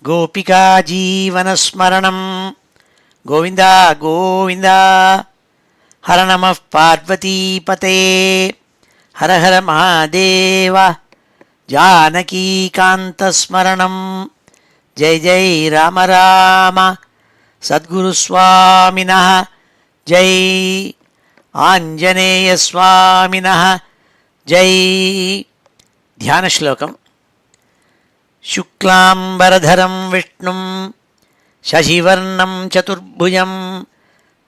गोपिका जीवनस्मरणं गोविन्द गोविन्द। हर नमः पार्वतीपते हर हर महादेव। जानकीकान्तस्मरणं जय जय राम राम। सद्गुरुस्वामिनः जय, आञ्जनेयस्वामिनः जय। ध्यानश्लोकम्। शुक्लाम्बरधरं विष्णुं शशिवर्णं चतुर्भुजं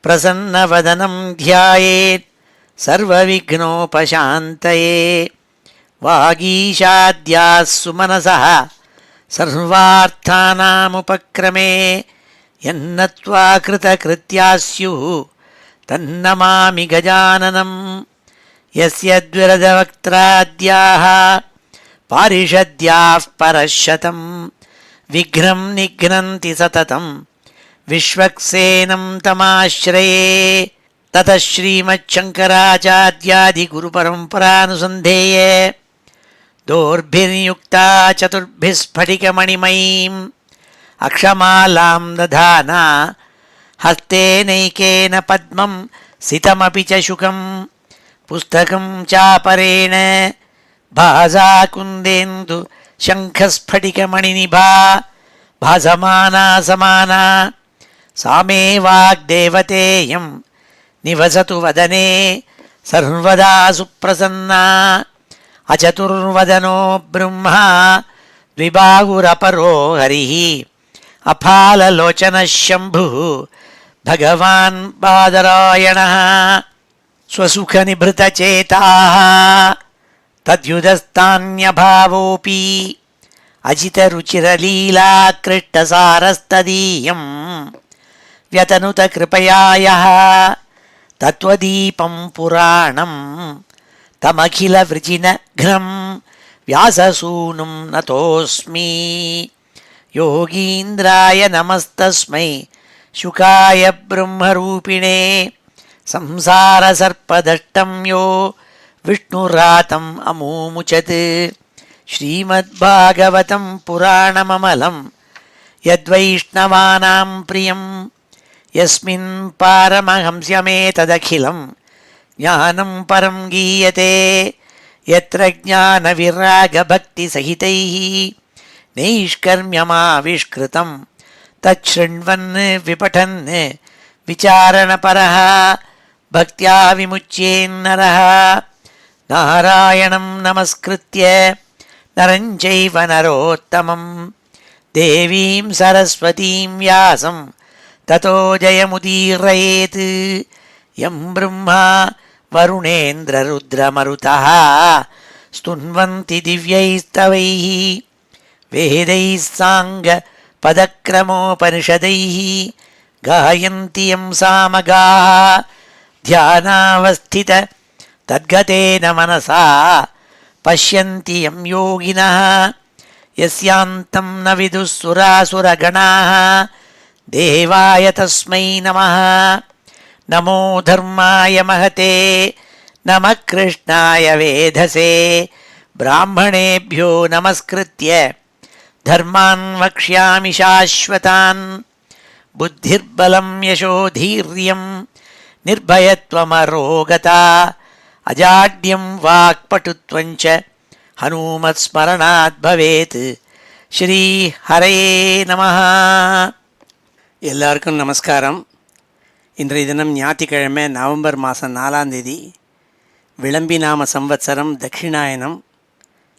प्रसन्नवदनं ध्यायेत् सर्वविघ्नोपशान्तये। वागीशाद्याः सुमनसः सर्वार्थानामुपक्रमे यन्नत्वा कृतकृत्याः स्युः तन्नमामि गजाननं। यस्य द्विरदवक्त्राद्याः पारिषद्याः परशतं विघ्नं निघ्नन्ति सततं विश्वक्सेनं तमाश्रये। ततः श्रीमच्छङ्कराचार्यादिगुरुपरम्परानुसन्धेये दोर्भिर्युक्ता चतुर्भिः स्फटिकमणिमयीम् अक्षमालां दधाना हस्तेनैकेन पद्मं सितमपि च शुकं पुस्तकं चापरेण भासा कुन्देन्दु शङ्खस्फटिकमणिनिभा भासमाना समाना। सा मे वाग्देवतेयं निवसतु वदने सर्वदा सुप्रसन्ना। अचतुर्वदनो ब्रह्मा द्विबाहुरपरो हरिः अफाललोचनः शम्भुः भगवान् बादरायणः। स्वसुखनिभृतचेताः तद्युदस्तान्यभावोऽपि अजितरुचिरलीलाकृष्टसारस्तदीयं व्यतनुतकृपया यः तत्त्वदीपं पुराणं तमखिलवृजिनघ्नं व्याससूनुं नतोऽस्मि। योगीन्द्राय नमस्तस्मै शुकाय ब्रह्मरूपिणे संसारसर्पदष्टं यो विष्णुरातम् अमूमुचत्। श्रीमद्भागवतं पुराणममलं यद्वैष्णवानां प्रियं यस्मिन् पारमहंस्यमेतदखिलं ज्ञानं परं गीयते। यत्र ज्ञानविरागभक्तिसहितैः नैष्कर्म्यमाविष्कृतं तच्छृण्वन् विपठन् विचारणपरः भक्त्या विमुच्येन्नरः। नारायणं नमस्कृत्य नरं चैव नरोत्तमं देवीं सरस्वतीं व्यासं ततो जयमुदीरयेत्। यं ब्रह्मा वरुणेन्द्ररुद्रमरुतः स्तुन्वन्ति दिव्यैस्तवैः वेदैः साङ्गपदक्रमोपनिषदैः गायन्ति यं सामगाः। ध्यानावस्थित तद्गतेन मनसा पश्यन्ति यं योगिनः यस्यान्तं न विदुः सुरासुरगणाः। देवाय तस्मै नमः। नमो धर्माय महते नमः कृष्णाय वेधसे। ब्राह्मणेभ्यो नमस्कृत्य धर्मान् वक्ष्यामि शाश्वतान्। बुद्धिर्बलं यशोधीर्यं निर्भयत्वमरोगता अजाड्यं वाक्पटुत्वञ्च हनुमत्स्मरणात् भवेत्। श्री हरये நமः. எல்லாருக்கும் நமஸ்காரம். இன்றைய தினம் ஞாயிற்றுக்கிழமை நவம்பர் மாதம் 4ஆம் தேதி. விளம்பி நாம சம்வத்சரம் தட்சிணாயனம்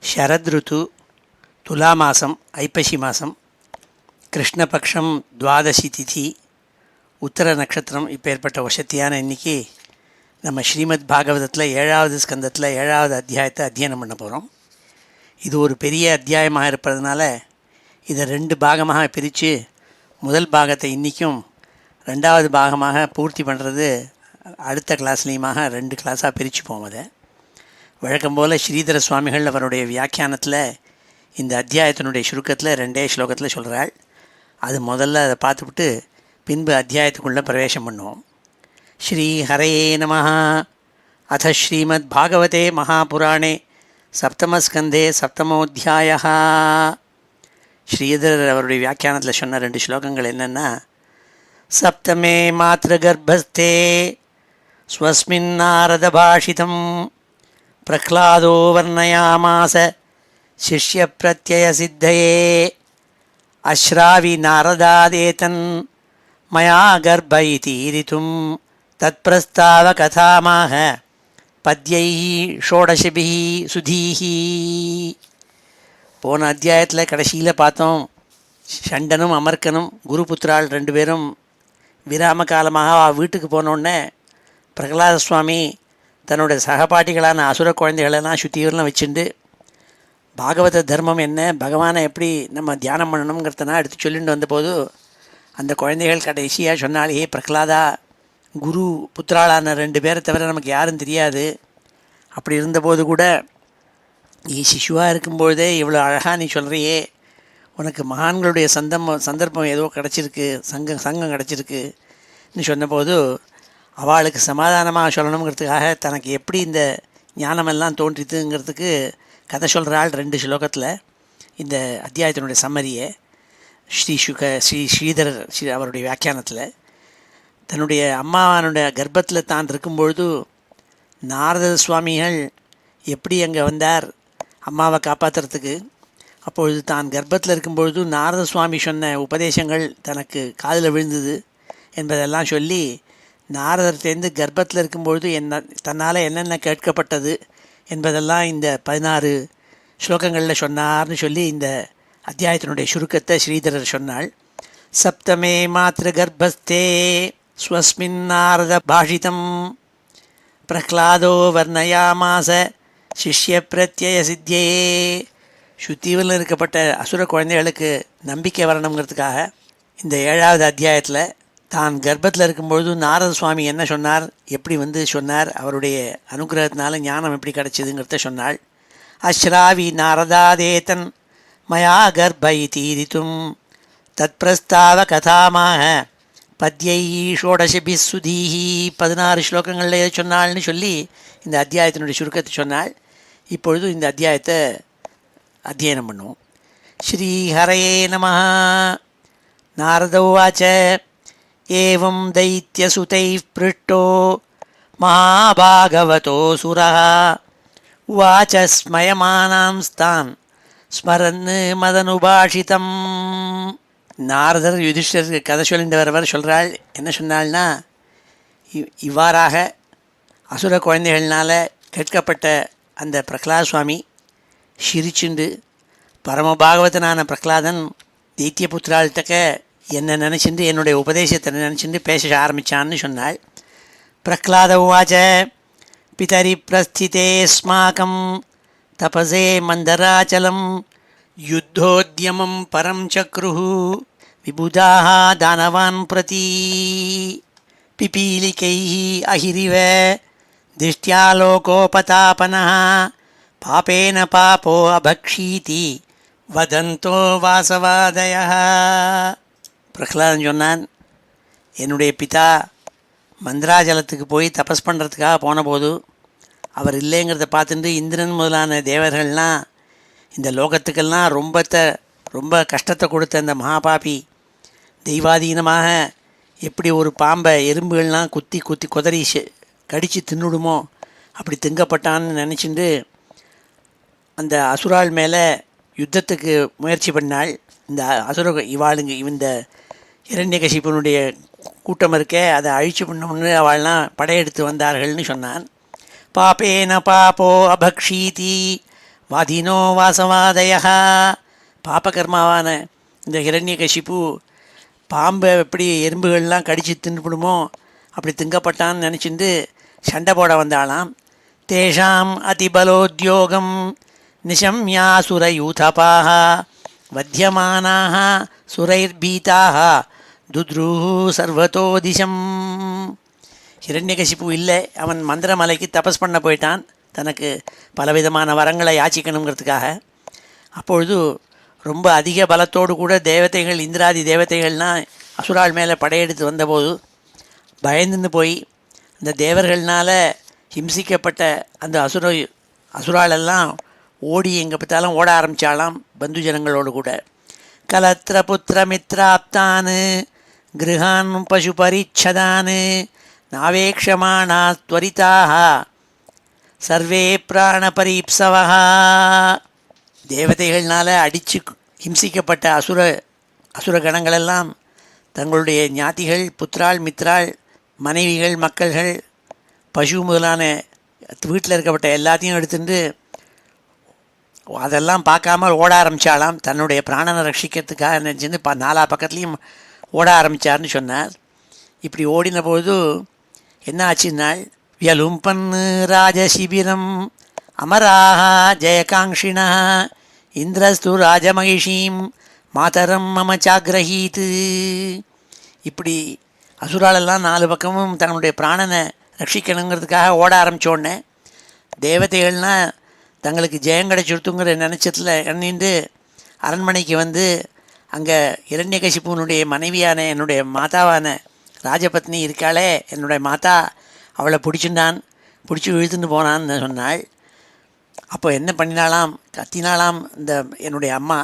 ஷரத்ருத்து துலா மாதம் ஐப்பசி மாதம் கிருஷ்ணபக்ஷம் துவாதசி திதி உத்தர நட்சத்திரம். இப்போ ஏற்பட்ட வசத்தியான இன்னைக்கு நம்ம ஸ்ரீமத் பாகவதத்தில் 7வது ஸ்கந்தத்தில் 7வது அத்தியாயத்தை அத்தியனம் பண்ண போகிறோம். இது ஒரு பெரிய அத்தியாயமாக இருப்பதுனால இதை 2 பாகமாக பிரித்து முதல் பாகத்தை இன்றைக்கும் 2வது பாகமாக பூர்த்தி பண்ணுறது அடுத்த கிளாஸ்லேயுமாக 2 கிளாஸாக பிரிச்சுப்போம். அதை வழக்கம் போல் ஸ்ரீதர சுவாமிகள் அவருடைய வியாக்கியானத்தில் இந்த அத்தியாயத்தினுடைய சுருக்கத்தில் 2 ஸ்லோகத்தில் சொல்கிறாள். அது முதல்ல அதை பார்த்துவிட்டு பின்பு அத்தியாயத்துக்குள்ளே பிரவேசம் பண்ணுவோம். ஸ்ரீ ஹரயே நமः. அத ஸ்ரீமத் பாகவதே மகாபுராணே சப்தமஸ்கந்தே சப்தமோऽத்தியாயः. ஸ்ரீதரர் அவருடைய வியாக்கியானத்தில் சொன்ன 2 ஸ்லோகங்கள் என்னென்னா, சப்தமே மாத்ருகர்ப்பஸ்தே ஸ்வஸ்மின் நாரத பாஷிதம் பிரஹ்லாதோ வர்ணயாமாச சிஷ்ய பிரத்யய சித்தயே அஸ்ராவி நாரதாதேதன் மயா கர்ப்ப இதீரித்தும் தத் பிரஸ்தாவ கதாமாக பத்யைஹி ஷோடசபிஹி சுதீஹி. போன அத்தியாயத்தில் கடைசியில் பார்த்தோம், சண்டனும் அமர்க்கனும் குருபுத்திரால் 2 பேரும் விராம காலமாக வீட்டுக்கு போனோடனே பிரகலாத சுவாமி தன்னுடைய சகபாட்டிகளான அசுர குழந்தைகளெல்லாம் சுத்திகரெலாம் வச்சுண்டு பாகவத தர்மம் என்ன, பகவானை எப்படி நம்ம தியானம் பண்ணணுங்கிறதனா எடுத்து சொல்லிட்டு வந்தபோது அந்த குழந்தைகள் கடைசியாக சொன்னால், ஏ பிரகலாதா, குரு புத்திராளான 2 பேரை தவிர நமக்கு யாரும் தெரியாது. அப்படி இருந்தபோது கூட நீ சிசுவாக இருக்கும்பொழுதே இவ்வளோ அழகாக நீ சொல்கிறியே, உனக்கு மகான்களுடைய சந்தர்ப்பம் ஏதோ கிடச்சிருக்கு, சங்கம் கிடச்சிருக்குன்னு சொன்னபோது அவளுக்கு சமாதானமாக சொல்லணுங்கிறதுக்காக தனக்கு எப்படி இந்த ஞானமெல்லாம் தோன்றித்துங்கிறதுக்கு கதை சொல்கிறாள் 2 ஸ்லோகத்தில். இந்த அத்தியாயத்தினுடைய சம்மரியை ஸ்ரீதரர் அவருடைய வியாக்கியானத்தில், தன்னுடைய அம்மாவனுடைய கர்ப்பத்தில் தான் இருக்கும்பொழுது நாரத சுவாமிகள் எப்படி அங்கே வந்தார் அம்மாவை காப்பாற்றுறதுக்கு, அப்பொழுது தான் கர்ப்பத்தில் இருக்கும்பொழுது நாரத சுவாமி சொன்ன உபதேசங்கள் தனக்கு காதில் விழுந்தது என்பதெல்லாம் சொல்லி, நாரதர்லேருந்து கர்ப்பத்தில் இருக்கும்பொழுது தன்னால் என்னென்ன கேட்கப்பட்டது என்பதெல்லாம் இந்த 16 ஸ்லோகங்களில் சொன்னார்னு சொல்லி இந்த அத்தியாயத்தினுடைய சுருக்கத்தை ஸ்ரீதரர் சொன்னாள். சப்தமே மாத்ரு கர்ப்பஸ்தே ஸ்வஸ்மின் நாரத பாஷிதம் பிரஹ்லாதோ வர்ணயாமாச சிஷ்ய பிரத்யய சித்தியே. சுத்தியில் இருக்கப்பட்ட அசுர குழந்தைகளுக்கு நம்பிக்கை வரணுங்கிறதுக்காக இந்த 7வது அத்தியாயத்தில் தான் கர்ப்பத்தில் இருக்கும்பொழுது நாரத சுவாமி என்ன சொன்னார், எப்படி சொன்னார், அவருடைய அனுகிரகத்தினால ஞானம் எப்படி கிடச்சிதுங்கிறத சொன்னாள். அஸ்ராவி நாரதாதேதன் மயா கர்ப்ப இதீரித்தும் தத் பிரஸ்தாவ கதாமாக பத்யைஹி ஷோடசபி சுதீஹி. 16 ஸ்லோகங்களில் சொன்னாள்னு சொல்லி இந்த அத்தியாயத்தினுடைய சுருக்கத்தை சொன்னாள். இப்பொழுது இந்த அத்தியாயத்தை அத்தியனம் பண்ணுவோம். ஸ்ரீஹரயே நமः. நாரத உவாச்ச ஏவம் தைத்யசுதைः பிருஷ்டோ மகாபாகவதோ சுரः உவாச்ச ஸ்மயமானாம்ஸ்தான் ஸ்மரன் மதனுபாஷிதம். நாரதர் யுதிஷ்டருக்கு கதை சொல்லிட்டு வரவர் சொல்கிறாள். என்ன சொன்னாள்னா, இவ்வாறாக அசுர குழந்தைகள்னால் கேட்கப்பட்ட அந்த பிரகலாத சுவாமி சிரிச்சுண்டு பரமபாகவதனான பிரகலாதன் தைத்தியபுத்திராள்கிட்டக்க என்னை நினச்சிண்டு என்னுடைய உபதேசத்தை நினச்சிண்டு பேச ஆரம்பித்தான்னு சொன்னாள். பிரகலாத உவாச்ச பிதரி பிரஸ்திதே ஸ்மாகம் தபசே மந்தராச்சலம் யுத்தோத்யமம் பரம் சக்ருஹு விபுதாக தானவான் பிரதி பிபீலிகைः அஹிரிவ திஷ்டியாலோகோபதாபனः பாபேன பாபோ அபக்ஷீதி வதந்தோ வாசவாதயः. பிரகலாதன் சொன்னான், என்னுடைய பிதா மந்திராஜலத்துக்கு போய் தபஸ் பண்ணுறதுக்காக போனபோது அவர் இல்லைங்கிறத பார்த்துட்டு இந்திரன் முதலான தேவர்கள்லாம் இந்த லோகத்துக்கெல்லாம் ரொம்ப கஷ்டத்தை கொடுத்த அந்த மகாபாபி தெய்வாதீனமாக எப்படி ஒரு பாம்பை எறும்புகள்லாம் குத்தி குதறி கடித்து தின்னுடுமோ அப்படி திங்கப்பட்டான்னு நினச்சிட்டு அந்த அசுரால் மேலே யுத்தத்துக்கு முயற்சி பண்ணாள். இந்த இவாளுங்க இந்த இரண்யகசிபனுடைய கூட்டம் இருக்கே, அதை அழிச்சு பண்ணணும்னு அவள்லாம் படையெடுத்து வந்தார்கள்னு சொன்னான். பாபேன பாபோ அபக்ஷீதி வாதினோ வாசவாதயா. பாபகர்மாவான இந்த ஹிரண்யகசிபு பாம்பை எப்படி எறும்புகள்லாம் கடித்து தின்னுபிடுமோ அப்படி திங்கப்பட்டான்னு நினச்சிட்டு சண்டை போட வந்தாளாம். தேஷாம் அதிபலோத்யோகம் நிஷம்யாசுரயூதபாக வத்தியமானாக சுரைர்பீதாக துத்ரூஹு சர்வதோ திசம். ஹிரண்யகசிபு இல்லை, அவன் மந்திரமலைக்கு தபஸ் பண்ண போயிட்டான் தனக்கு பலவிதமான வரங்களை யாச்சிக்கணுங்கிறதுக்காக. அப்பொழுது ரொம்ப அதிக பலத்தோடு கூட தேவதைகள், இந்திராதி தேவதைகள்லாம் அசுரால் மேலே படையெடுத்து வந்தபோது பயந்துன்னு போய் அந்த தேவர்கள்னால் ஹிம்சிக்கப்பட்ட அந்த அசுராலெல்லாம் ஓடி எங்கே பார்த்தாலும் ஓட ஆரம்பித்தாலாம் பந்துஜனங்களோடு கூட. கலத்திர புத்திரமித்ராப்தான் கிருஹான் பசுபரிச்சதான் நாவேக்ஷமாணா த்வரிதாக சர்வே பிராணபரீப்சவா. தேவதைகள்னால் அடித்து ஹிம்சிக்கப்பட்ட அசுர கணங்களெல்லாம் தங்களுடைய ஞாத்திகள், புத்திராள், மித்ராள், மனைவிகள், மக்கள்கள், பசு முதலான வீட்டில் இருக்கப்பட்ட எல்லாத்தையும் எடுத்துட்டு அதெல்லாம் பார்க்காம ஓட ஆரம்பித்தாலாம். தன்னுடைய பிராணனை ரட்சிக்கிறதுக்காக நினச்சிருந்து நாலா பக்கத்துலேயும் ஓட ஆரம்பித்தார்னு சொன்னார். இப்படி ஓடின போது என்ன ஆச்சுன்னால், வியலும்பன் ராஜசிபிரம் அமராக ஜெயகாங்ஷிணா இந்திரஸ்து ராஜமகிஷீம் மாதரம் மம சாக்ரஹீத்து. இப்படி அசுராலெல்லாம் நாலு பக்கமும் தன்னுடைய பிராணனை ரட்சிக்கணுங்கிறதுக்காக ஓட ஆரம்பித்தோடனே தேவதைகள்னால் தங்களுக்கு ஜெயம் கிடைச்சுடுத்துங்கிற நினச்சத்தில் எண்ணிண்டு அரண்மனைக்கு வந்து அங்கே இரண்யகசிப்புனுடைய மனைவியான என்னுடைய மாதாவான ராஜபத்னி இருக்காளே, என்னுடைய மாதா, அவளை பிடிச்சி இழுத்துட்டு போனான்னு சொன்னாள். அப்போ என்ன பண்ணினாலாம், கத்தினாலாம் இந்த என்னுடைய அம்மா,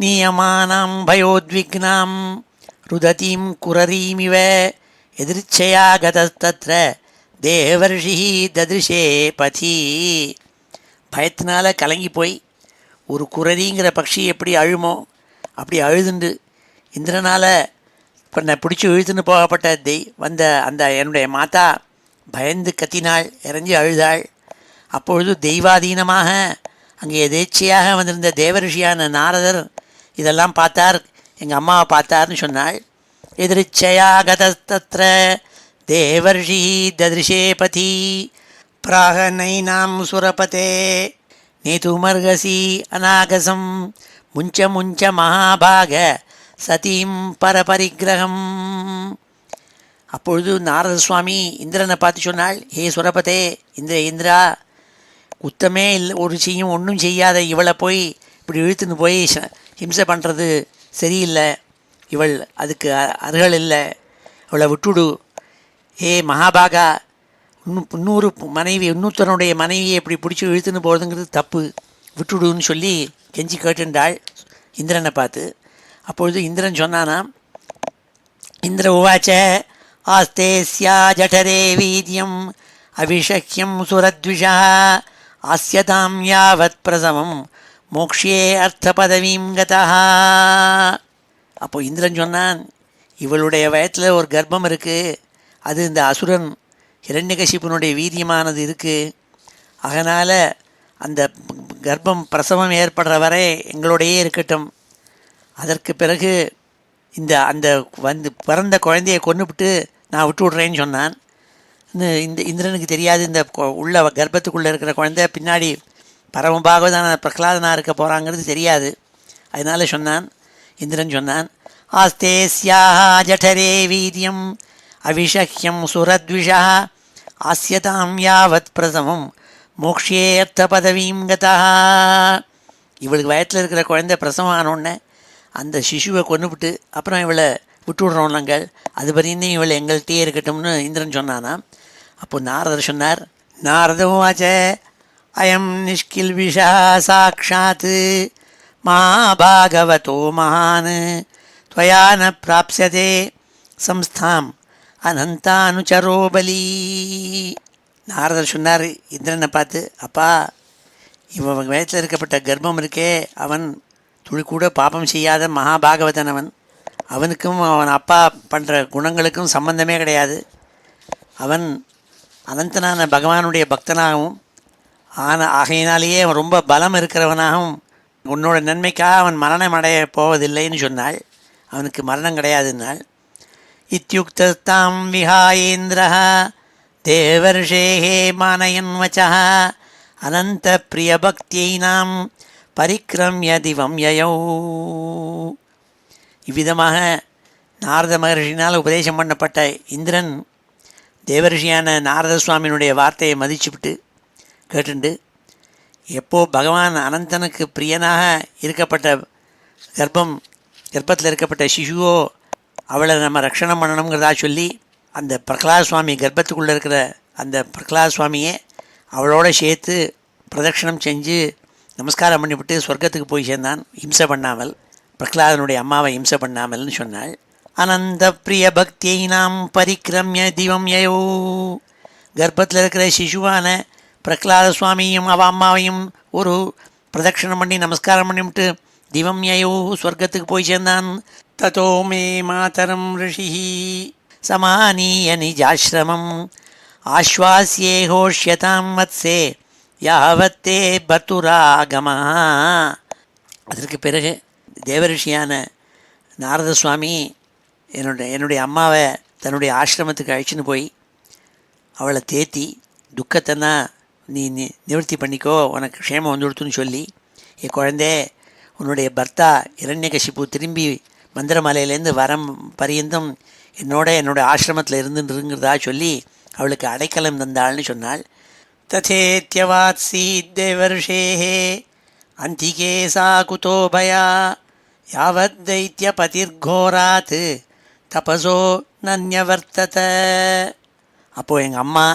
நீயமானாம் பயோத்விக்னாம் ருததீம் குரரீமிவ எதிர்ச்சையா கதஸ்தத்ர தேவர்ஷி ததிருஷே பதி. பயத்தினால் கலங்கி போய் ஒரு குரரிங்கிற பட்சி எப்படி அழுமோ அப்படி அழுதுண்டு இந்திரனால் இப்போ பிடிச்சி இழுத்துன்னு போகப்பட்ட வந்த அந்த என்னுடைய மாதா பயந்து கத்தினாள், இறஞ்சி அழுதாள். அப்பொழுது தெய்வாதீனமாக அங்கே எதேச்சையாக வந்திருந்த தேவரிஷியான நாரதர் இதெல்லாம் பார்த்தார், எங்கள் அம்மாவை பார்த்தார்னு சொன்னாள். எதிர்ச்சையா கதஸ்தத்ர தேவர்ஷி ததிருஷே பதி பிராகனைனாம் சுரபதே நேதுமர்கசி அநாகசம் முஞ்ச மகாபாக சதீம் பரபரிகிரகம். அப்பொழுது நாரத சுவாமி இந்திரனை பார்த்து சொன்னாள், ஹே சுரபதே, இந்திரா, குத்தமே இல்லை, ஒன்றும் செய்யாத இவளை போய் இப்படி இழுத்துன்னு போய் ஹிம்சை பண்ணுறது சரியில்லை, இவள் அதுக்கு அருகல் இல்லை, அவளை விட்டுடு. ஹே மகாபாகா, இன்னொருத்தனுடைய மனைவியை இப்படி பிடிச்சி இழுத்துன்னு போகிறதுங்கிறது தப்பு, விட்டுடுன்னு சொல்லி கெஞ்சி கேட்டுண்டாள் இந்திரனை பார்த்து. அப்பொழுது இந்திரன் சொன்னானா, இந்திர உவாச்ச ஆஸ்தே ஸ்யா ஜடரே வீரியம் அவிஷக்கியம் சுரத்விஷா ஆஸ்யதாம் யாவத் பிரசவம் மோக்ஷே அர்த்த பதவீம் கதா. அப்போ இந்திரன் சொன்னான், இவளுடைய வயத்தில் ஒரு கர்ப்பம் இருக்குது, அது இந்த அசுரன் ஹிரண்யகசிப்புனுடைய வீரியமானது இருக்குது, அதனால் அந்த கர்ப்பம் பிரசவம் ஏற்படுற வரை எங்களோடையே இருக்கட்டும், அதற்கு பிறகு அந்த பிறந்த குழந்தையை கொன்னுவிட்டு நான் விட்டு விட்றேன்னு சொன்னான். இந்த இந்திரனுக்கு தெரியாது, இந்த உள்ள கர்ப்பத்துக்குள்ளே இருக்கிற குழந்தை பின்னாடி பரமபாகவதான பிரகலாதனாக இருக்க போகிறாங்கிறது தெரியாது. அதனால் இந்திரன் சொன்னான், ஆஸ்தே ஸ்யாஹா ஜடரே வீரியம் அவிஷக்கியம் சுரத்விஷா ஆஸ்யதாம் யாவத் பிரசவம் மோக்ஷே அர்த்த பதவீம் கதா. இவளுக்கு வயத்தில் இருக்கிற குழந்தை பிரசவம் ஆனோடனே அந்த சிசுவை கொன்னுவிட்டு அப்புறம் இவளை விட்டு விட்றோம் நாங்கள், அது வரையும் இவளை எங்கள்கிட்டயே இருக்கட்டும்னு இந்திரன் சொன்னானா. அப்போது நாரதர் சொன்னார், நாரதவாச்ச அயம் நிஷ்கில்விஷா சாட்சாத் மகாபாகவதோ மகான் त्वया न प्राप्स्यते संस्थाम அனந்தானுச்சரோ பலி. நாரதர் சொன்னார் இந்திரனை பார்த்து, அப்பா, இவன் வயத்தில் இருக்கப்பட்ட கர்ப்பம் இருக்கே, அவன் துளி கூட பாபம் செய்யாத மகாபாகவதன், அவனுக்கும் அவன் அப்பா பண்ணுற குணங்களுக்கும் சம்பந்தமே கிடையாது. அவன் அனந்தனான பகவானுடைய பக்தனாகவும் ஆகையினாலேயே அவன் ரொம்ப பலம் இருக்கிறவனாகவும் உன்னோட நன்மைக்காக அவன் மரணம் அடைய போவதில்லைன்னு சொன்னாள். அவனுக்கு மரணம் கிடையாதுன்னாள். இத்யுக்தாம் விஹாயேந்திரः தேவர்ஷேः மானயன் வச்சः அனந்த பிரியபக்தியினாம் பரிக்ரம்ய திவம் யயௌ. இவ்விதமாக நாரத மகர்ஷினால் உபதேசம் பண்ணப்பட்ட இந்திரன் தேவர்ஷியான நாரத சுவாமியினுடைய வார்த்தையை மதிச்சுவிட்டு கேட்டுண்டு, எப்போ பகவான் அனந்தனுக்கு பிரியனாக இருக்கப்பட்ட கர்ப்பத்தில் இருக்கப்பட்ட சிசுவோ அவளை நம்ம ரட்சணம் பண்ணணுங்கிறதா சொல்லி அந்த பிரகலாத சுவாமி கர்ப்பத்துக்குள்ளே இருக்கிற அந்த பிரகலாத சுவாமியை அவளோட சேர்த்து பிரதட்சணம் செஞ்சு நமஸ்காரம் பண்ணிவிட்டு சொர்க்கத்துக்கு போய் சேர்ந்தான், ஹிம்சை பண்ணாமல். பிரகலாதனுடைய அம்மாவை இம்சை பண்ணாமல்னு சொன்னாள். அனந்த பிரிய பக்தியினாம் பரிக்கிரமிய திவம் யயோ, கர்ப்பத்தில் இருக்கிற சிசுவான பிரகலாத சுவாமியும் அவ அம்மாவையும் ஒரு பிரதட்சணம் பண்ணி நமஸ்காரம் பண்ணிவிட்டு திவம் யயோ ஸ்வர்க்கத்துக்கு போய் சேர்ந்தான். ததோ மே மாதரம் ரிஷி சமானீய நிஜாசிரமம் ஆஸ்வாசியேகோஷ்யதாம் வத்சே யாவத்தே பர்துராகமா. அதற்கு பிறகு தேவரிஷியான நாரத சுவாமி என்னுடைய அம்மாவை தன்னுடைய ஆசிரமத்துக்கு அழைச்சின்னு போய் அவளை தேத்தி துக்கத்தைன்னா நீ நிவர்த்தி பண்ணிக்கோ, உனக்கு க்ஷேமம் வந்துடுத்துன்னு சொல்லி, என் குழந்தை உன்னுடைய பர்த்தா இரண்யகசிப்பு திரும்பி மந்திரமலையிலேருந்து வரம் பரியந்தம் என்னோட ஆசிரமத்தில் இருந்துருங்கிறதா சொல்லி அவளுக்கு அடைக்கலம் தந்தாள்னு சொன்னாள். ததேத்யவாத்ஸீ தேவர்ஷேஹே அந்திகே சா குதோ பயா யாவத் தைத்ய பதிர்கோராத் தபசோ நன்யவர்த்தத. அப்போது எங்கள் அம்மா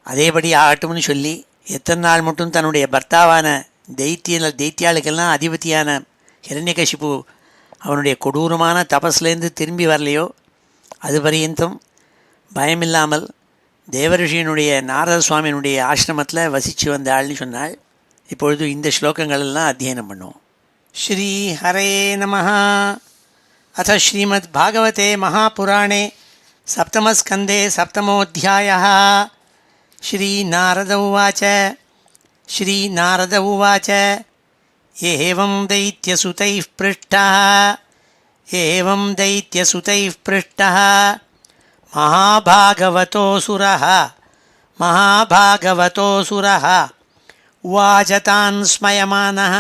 அதேபடி ஆகட்டும்னு சொல்லி எத்தனை நாள் மட்டும் தன்னுடைய பர்த்தாவான தைத்தியாளுக்கெல்லாம் அதிபதியான ஹிரண்யகசிப்பு அவனுடைய கொடூரமான தபஸ்லேருந்து திரும்பி வரலையோ அது பரியந்தம் பயமில்லாமல் தேவரிஷியினுடைய நாரத சுவாமியினுடைய ஆசிரமத்தில் வசித்து வந்தாள்னு சொன்னாள். இப்பொழுது இந்த ஸ்லோகங்களெல்லாம் அத்தியனம் பண்ணுவோம். ஸ்ரீ ஹரே நமஹ. அத ஸ்ரீமத் பாகவதே மகாபுராணே சப்தமஸ்கந்தே சப்தமோऽध्यायः. ஸ்ரீநாரத உவாச்ச ஸ்ரீநாரத உவாச்ச ஏவம் दैत्यसुतैः पृष्टः महाभागवतोऽसुरः उवाच तान् स्मयमानः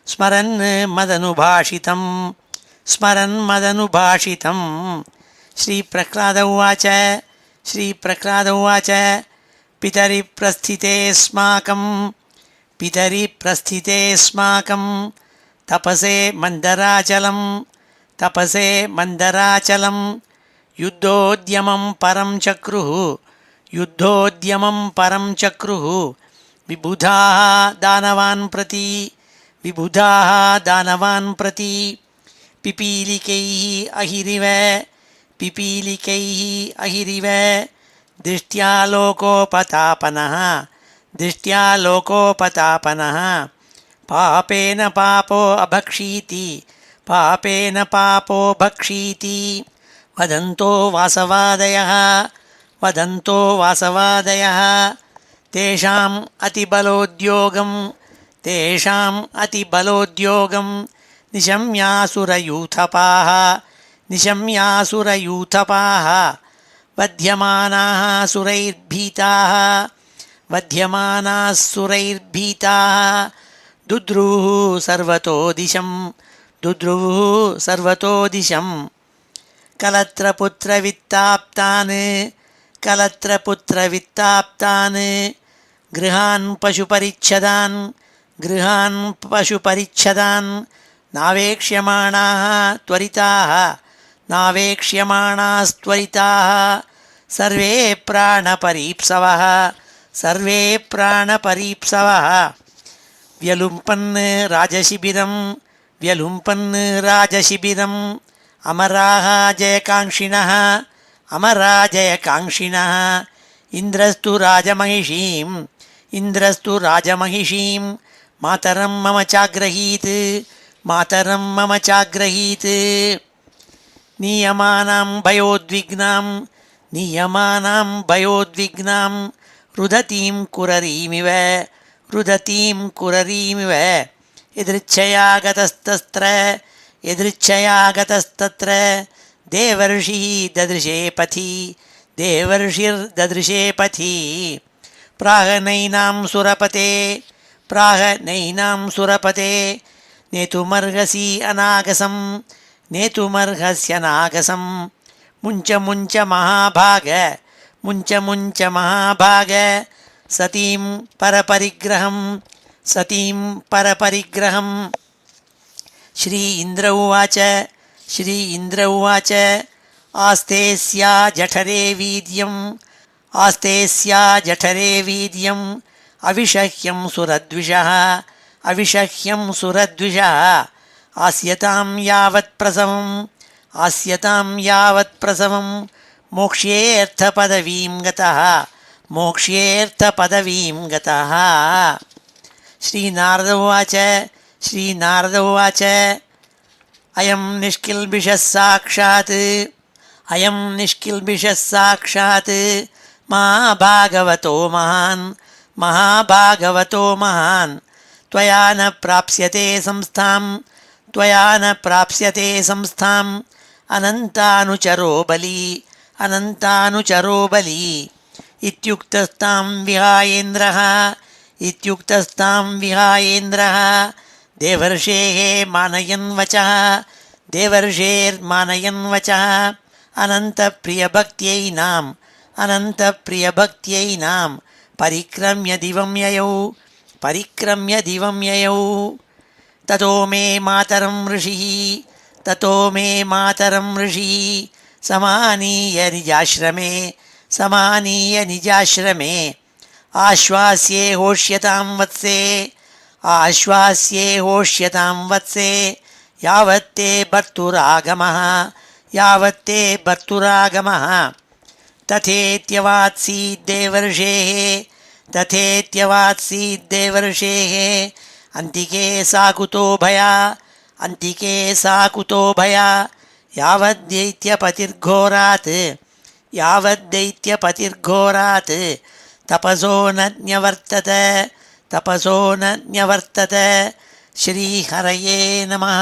स्मरन् मदनुभाषितं. श्रीप्रह्लाद उवाच पितरि स्माकं तपसे मन्दराचलं युद्धोद्यमं परं चक्रुः विबुधाः दानवान् प्रति पिपीलिकैः अहिरिव दृष्ट्या लोकोपतापनः पापेन पापो भक्षीति वदन्तो वासवादयः तेषाम् अतिबलोद्योगं निशम्यासुरयूथपाः वध्यमानाः सुरैर्भीताः दुद्रुः सर्वतो दिशं कलत्रपुत्रवित्ताप्तान् गृहान् पशुपरिच्छदान् नावेक्ष्यमाणाः त्वरिताः सर्वे प्राणपरीप्सवः व्यलुम्पन् राजशिबिरम् अमराः जयकाङ्क्षिणः इन्द्रस्तु राजमहिषीं मातरं मम चाग्रहीत् नीयमानां भयोद्विग्नां रुदतीं कुररीमिव यदृच्छया देवर्षिर्ददृशे पथि प्राहनैनां सुरपते नेतुमर्हस्यनागसं मुञ्च महाभाग सतीं परपरिग्रहं श्री इन्द्र उवाच आस्ते स्या जठरे वीर्यम् अविषह्यं அவிஷஹ்யம் சுரத்விஷா ஆஸ்யதாம் யாவத் பிரசவம் மோக்ஷ்யேர்த்த பதவீம் கதः. ஸ்ரீநாரத உவாச்ச அயம் நிஷ்கில்பிஷः சாக்ஷாத் மகாபாகவதோ மகான் त्वया न प्राप्स्यते संस्थाम् अनन्तानुचरो बली इत्युक्तस्तां विहायेन्द्रः देवर्षेर्मानयन् वचः अनन्तप्रियभक्त्यै परिक्रम्य दिवं ययौ ततो मे मातरं ऋषिः समानीय निजाश्रमे आश्वास्ये होष्यतां वत्से यावत्ते भर्तुरागमः तथेत्यवात्सीद्देवर्षेः अन्तिके सा कुतो भया यावद्दैत्यपतिर्घोरात् तपसो न न्यवर्तत ஸ்ரீஹரயே நமः.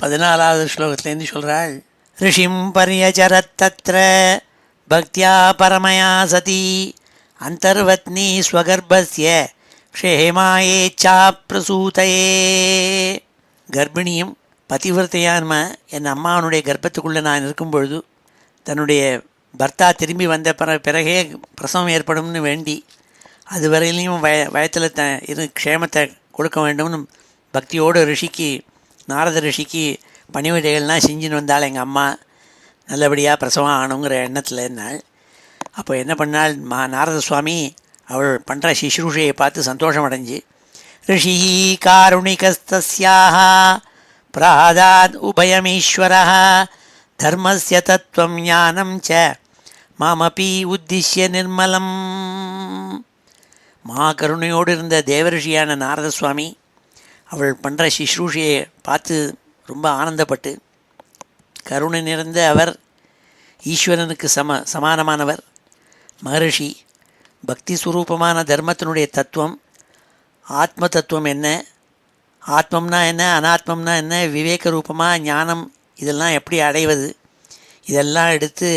14வது ஸ்லோகத்திலேருந்து சொல்கிறாள். ரிஷிம் பரியச்சரத்தத்ர பக்தியா பரமயா சதி அந்தர்வத்னி ஸ்வகர்ப்பஸ்ய க்ஷேமாயேச்சா பிரசூதயே. கர்ப்பிணியும் பதிவிரத்தையான்ம என் அம்மாவனுடைய கர்ப்பத்துக்குள்ளே நான் இருக்கும் பொழுது தன்னுடைய பர்த்தா திரும்பி வந்த பிறகே பிரசவம் ஏற்படும்னு வேண்டி அதுவரையிலையும் வயத்தில் க்ஷேமத்தை கொடுக்க வேண்டும்னு பக்தியோடு நாரத ரிஷிக்கு பணிவிடைகள்லாம் செஞ்சுன்னு வந்தாள் எங்கள் அம்மா. நல்லபடியாக பிரசவம் ஆகணுங்கிற எண்ணத்தில் இருந்தாள். அப்போ என்ன பண்ணாள், நாரத சுவாமி அவள் பண்ணுற சிஸ்ரூஷையை பார்த்து சந்தோஷம் அடைஞ்சு ரிஷி காருணிகஸ்தஸ்யாஹ பிராதாத் உபயமீஸ்வரः தர்மஸ்ய தத்துவம் ஞானம் ச மாமபி உத்திஷ்ய நிர்மலம். கருணையோடு இருந்த தேவரிஷியான நாரத சுவாமி அவள் பண்ணுற சிஸ்ரூஷையை பார்த்து ரொம்ப ஆனந்தப்பட்டு, கருணை நிறைந்த அவர் ஈஸ்வரனுக்கு சமானமானவர் மகரிஷி, பக்தி சுரூபமான தர்மத்தினுடைய தத்துவம், ஆத்ம தத்துவம் என்ன, ஆத்மம்னா என்ன, அனாத்மம்னா என்ன, விவேக ரூபமாக ஞானம் இதெல்லாம் எப்படி அடைவது, இதெல்லாம் எடுத்து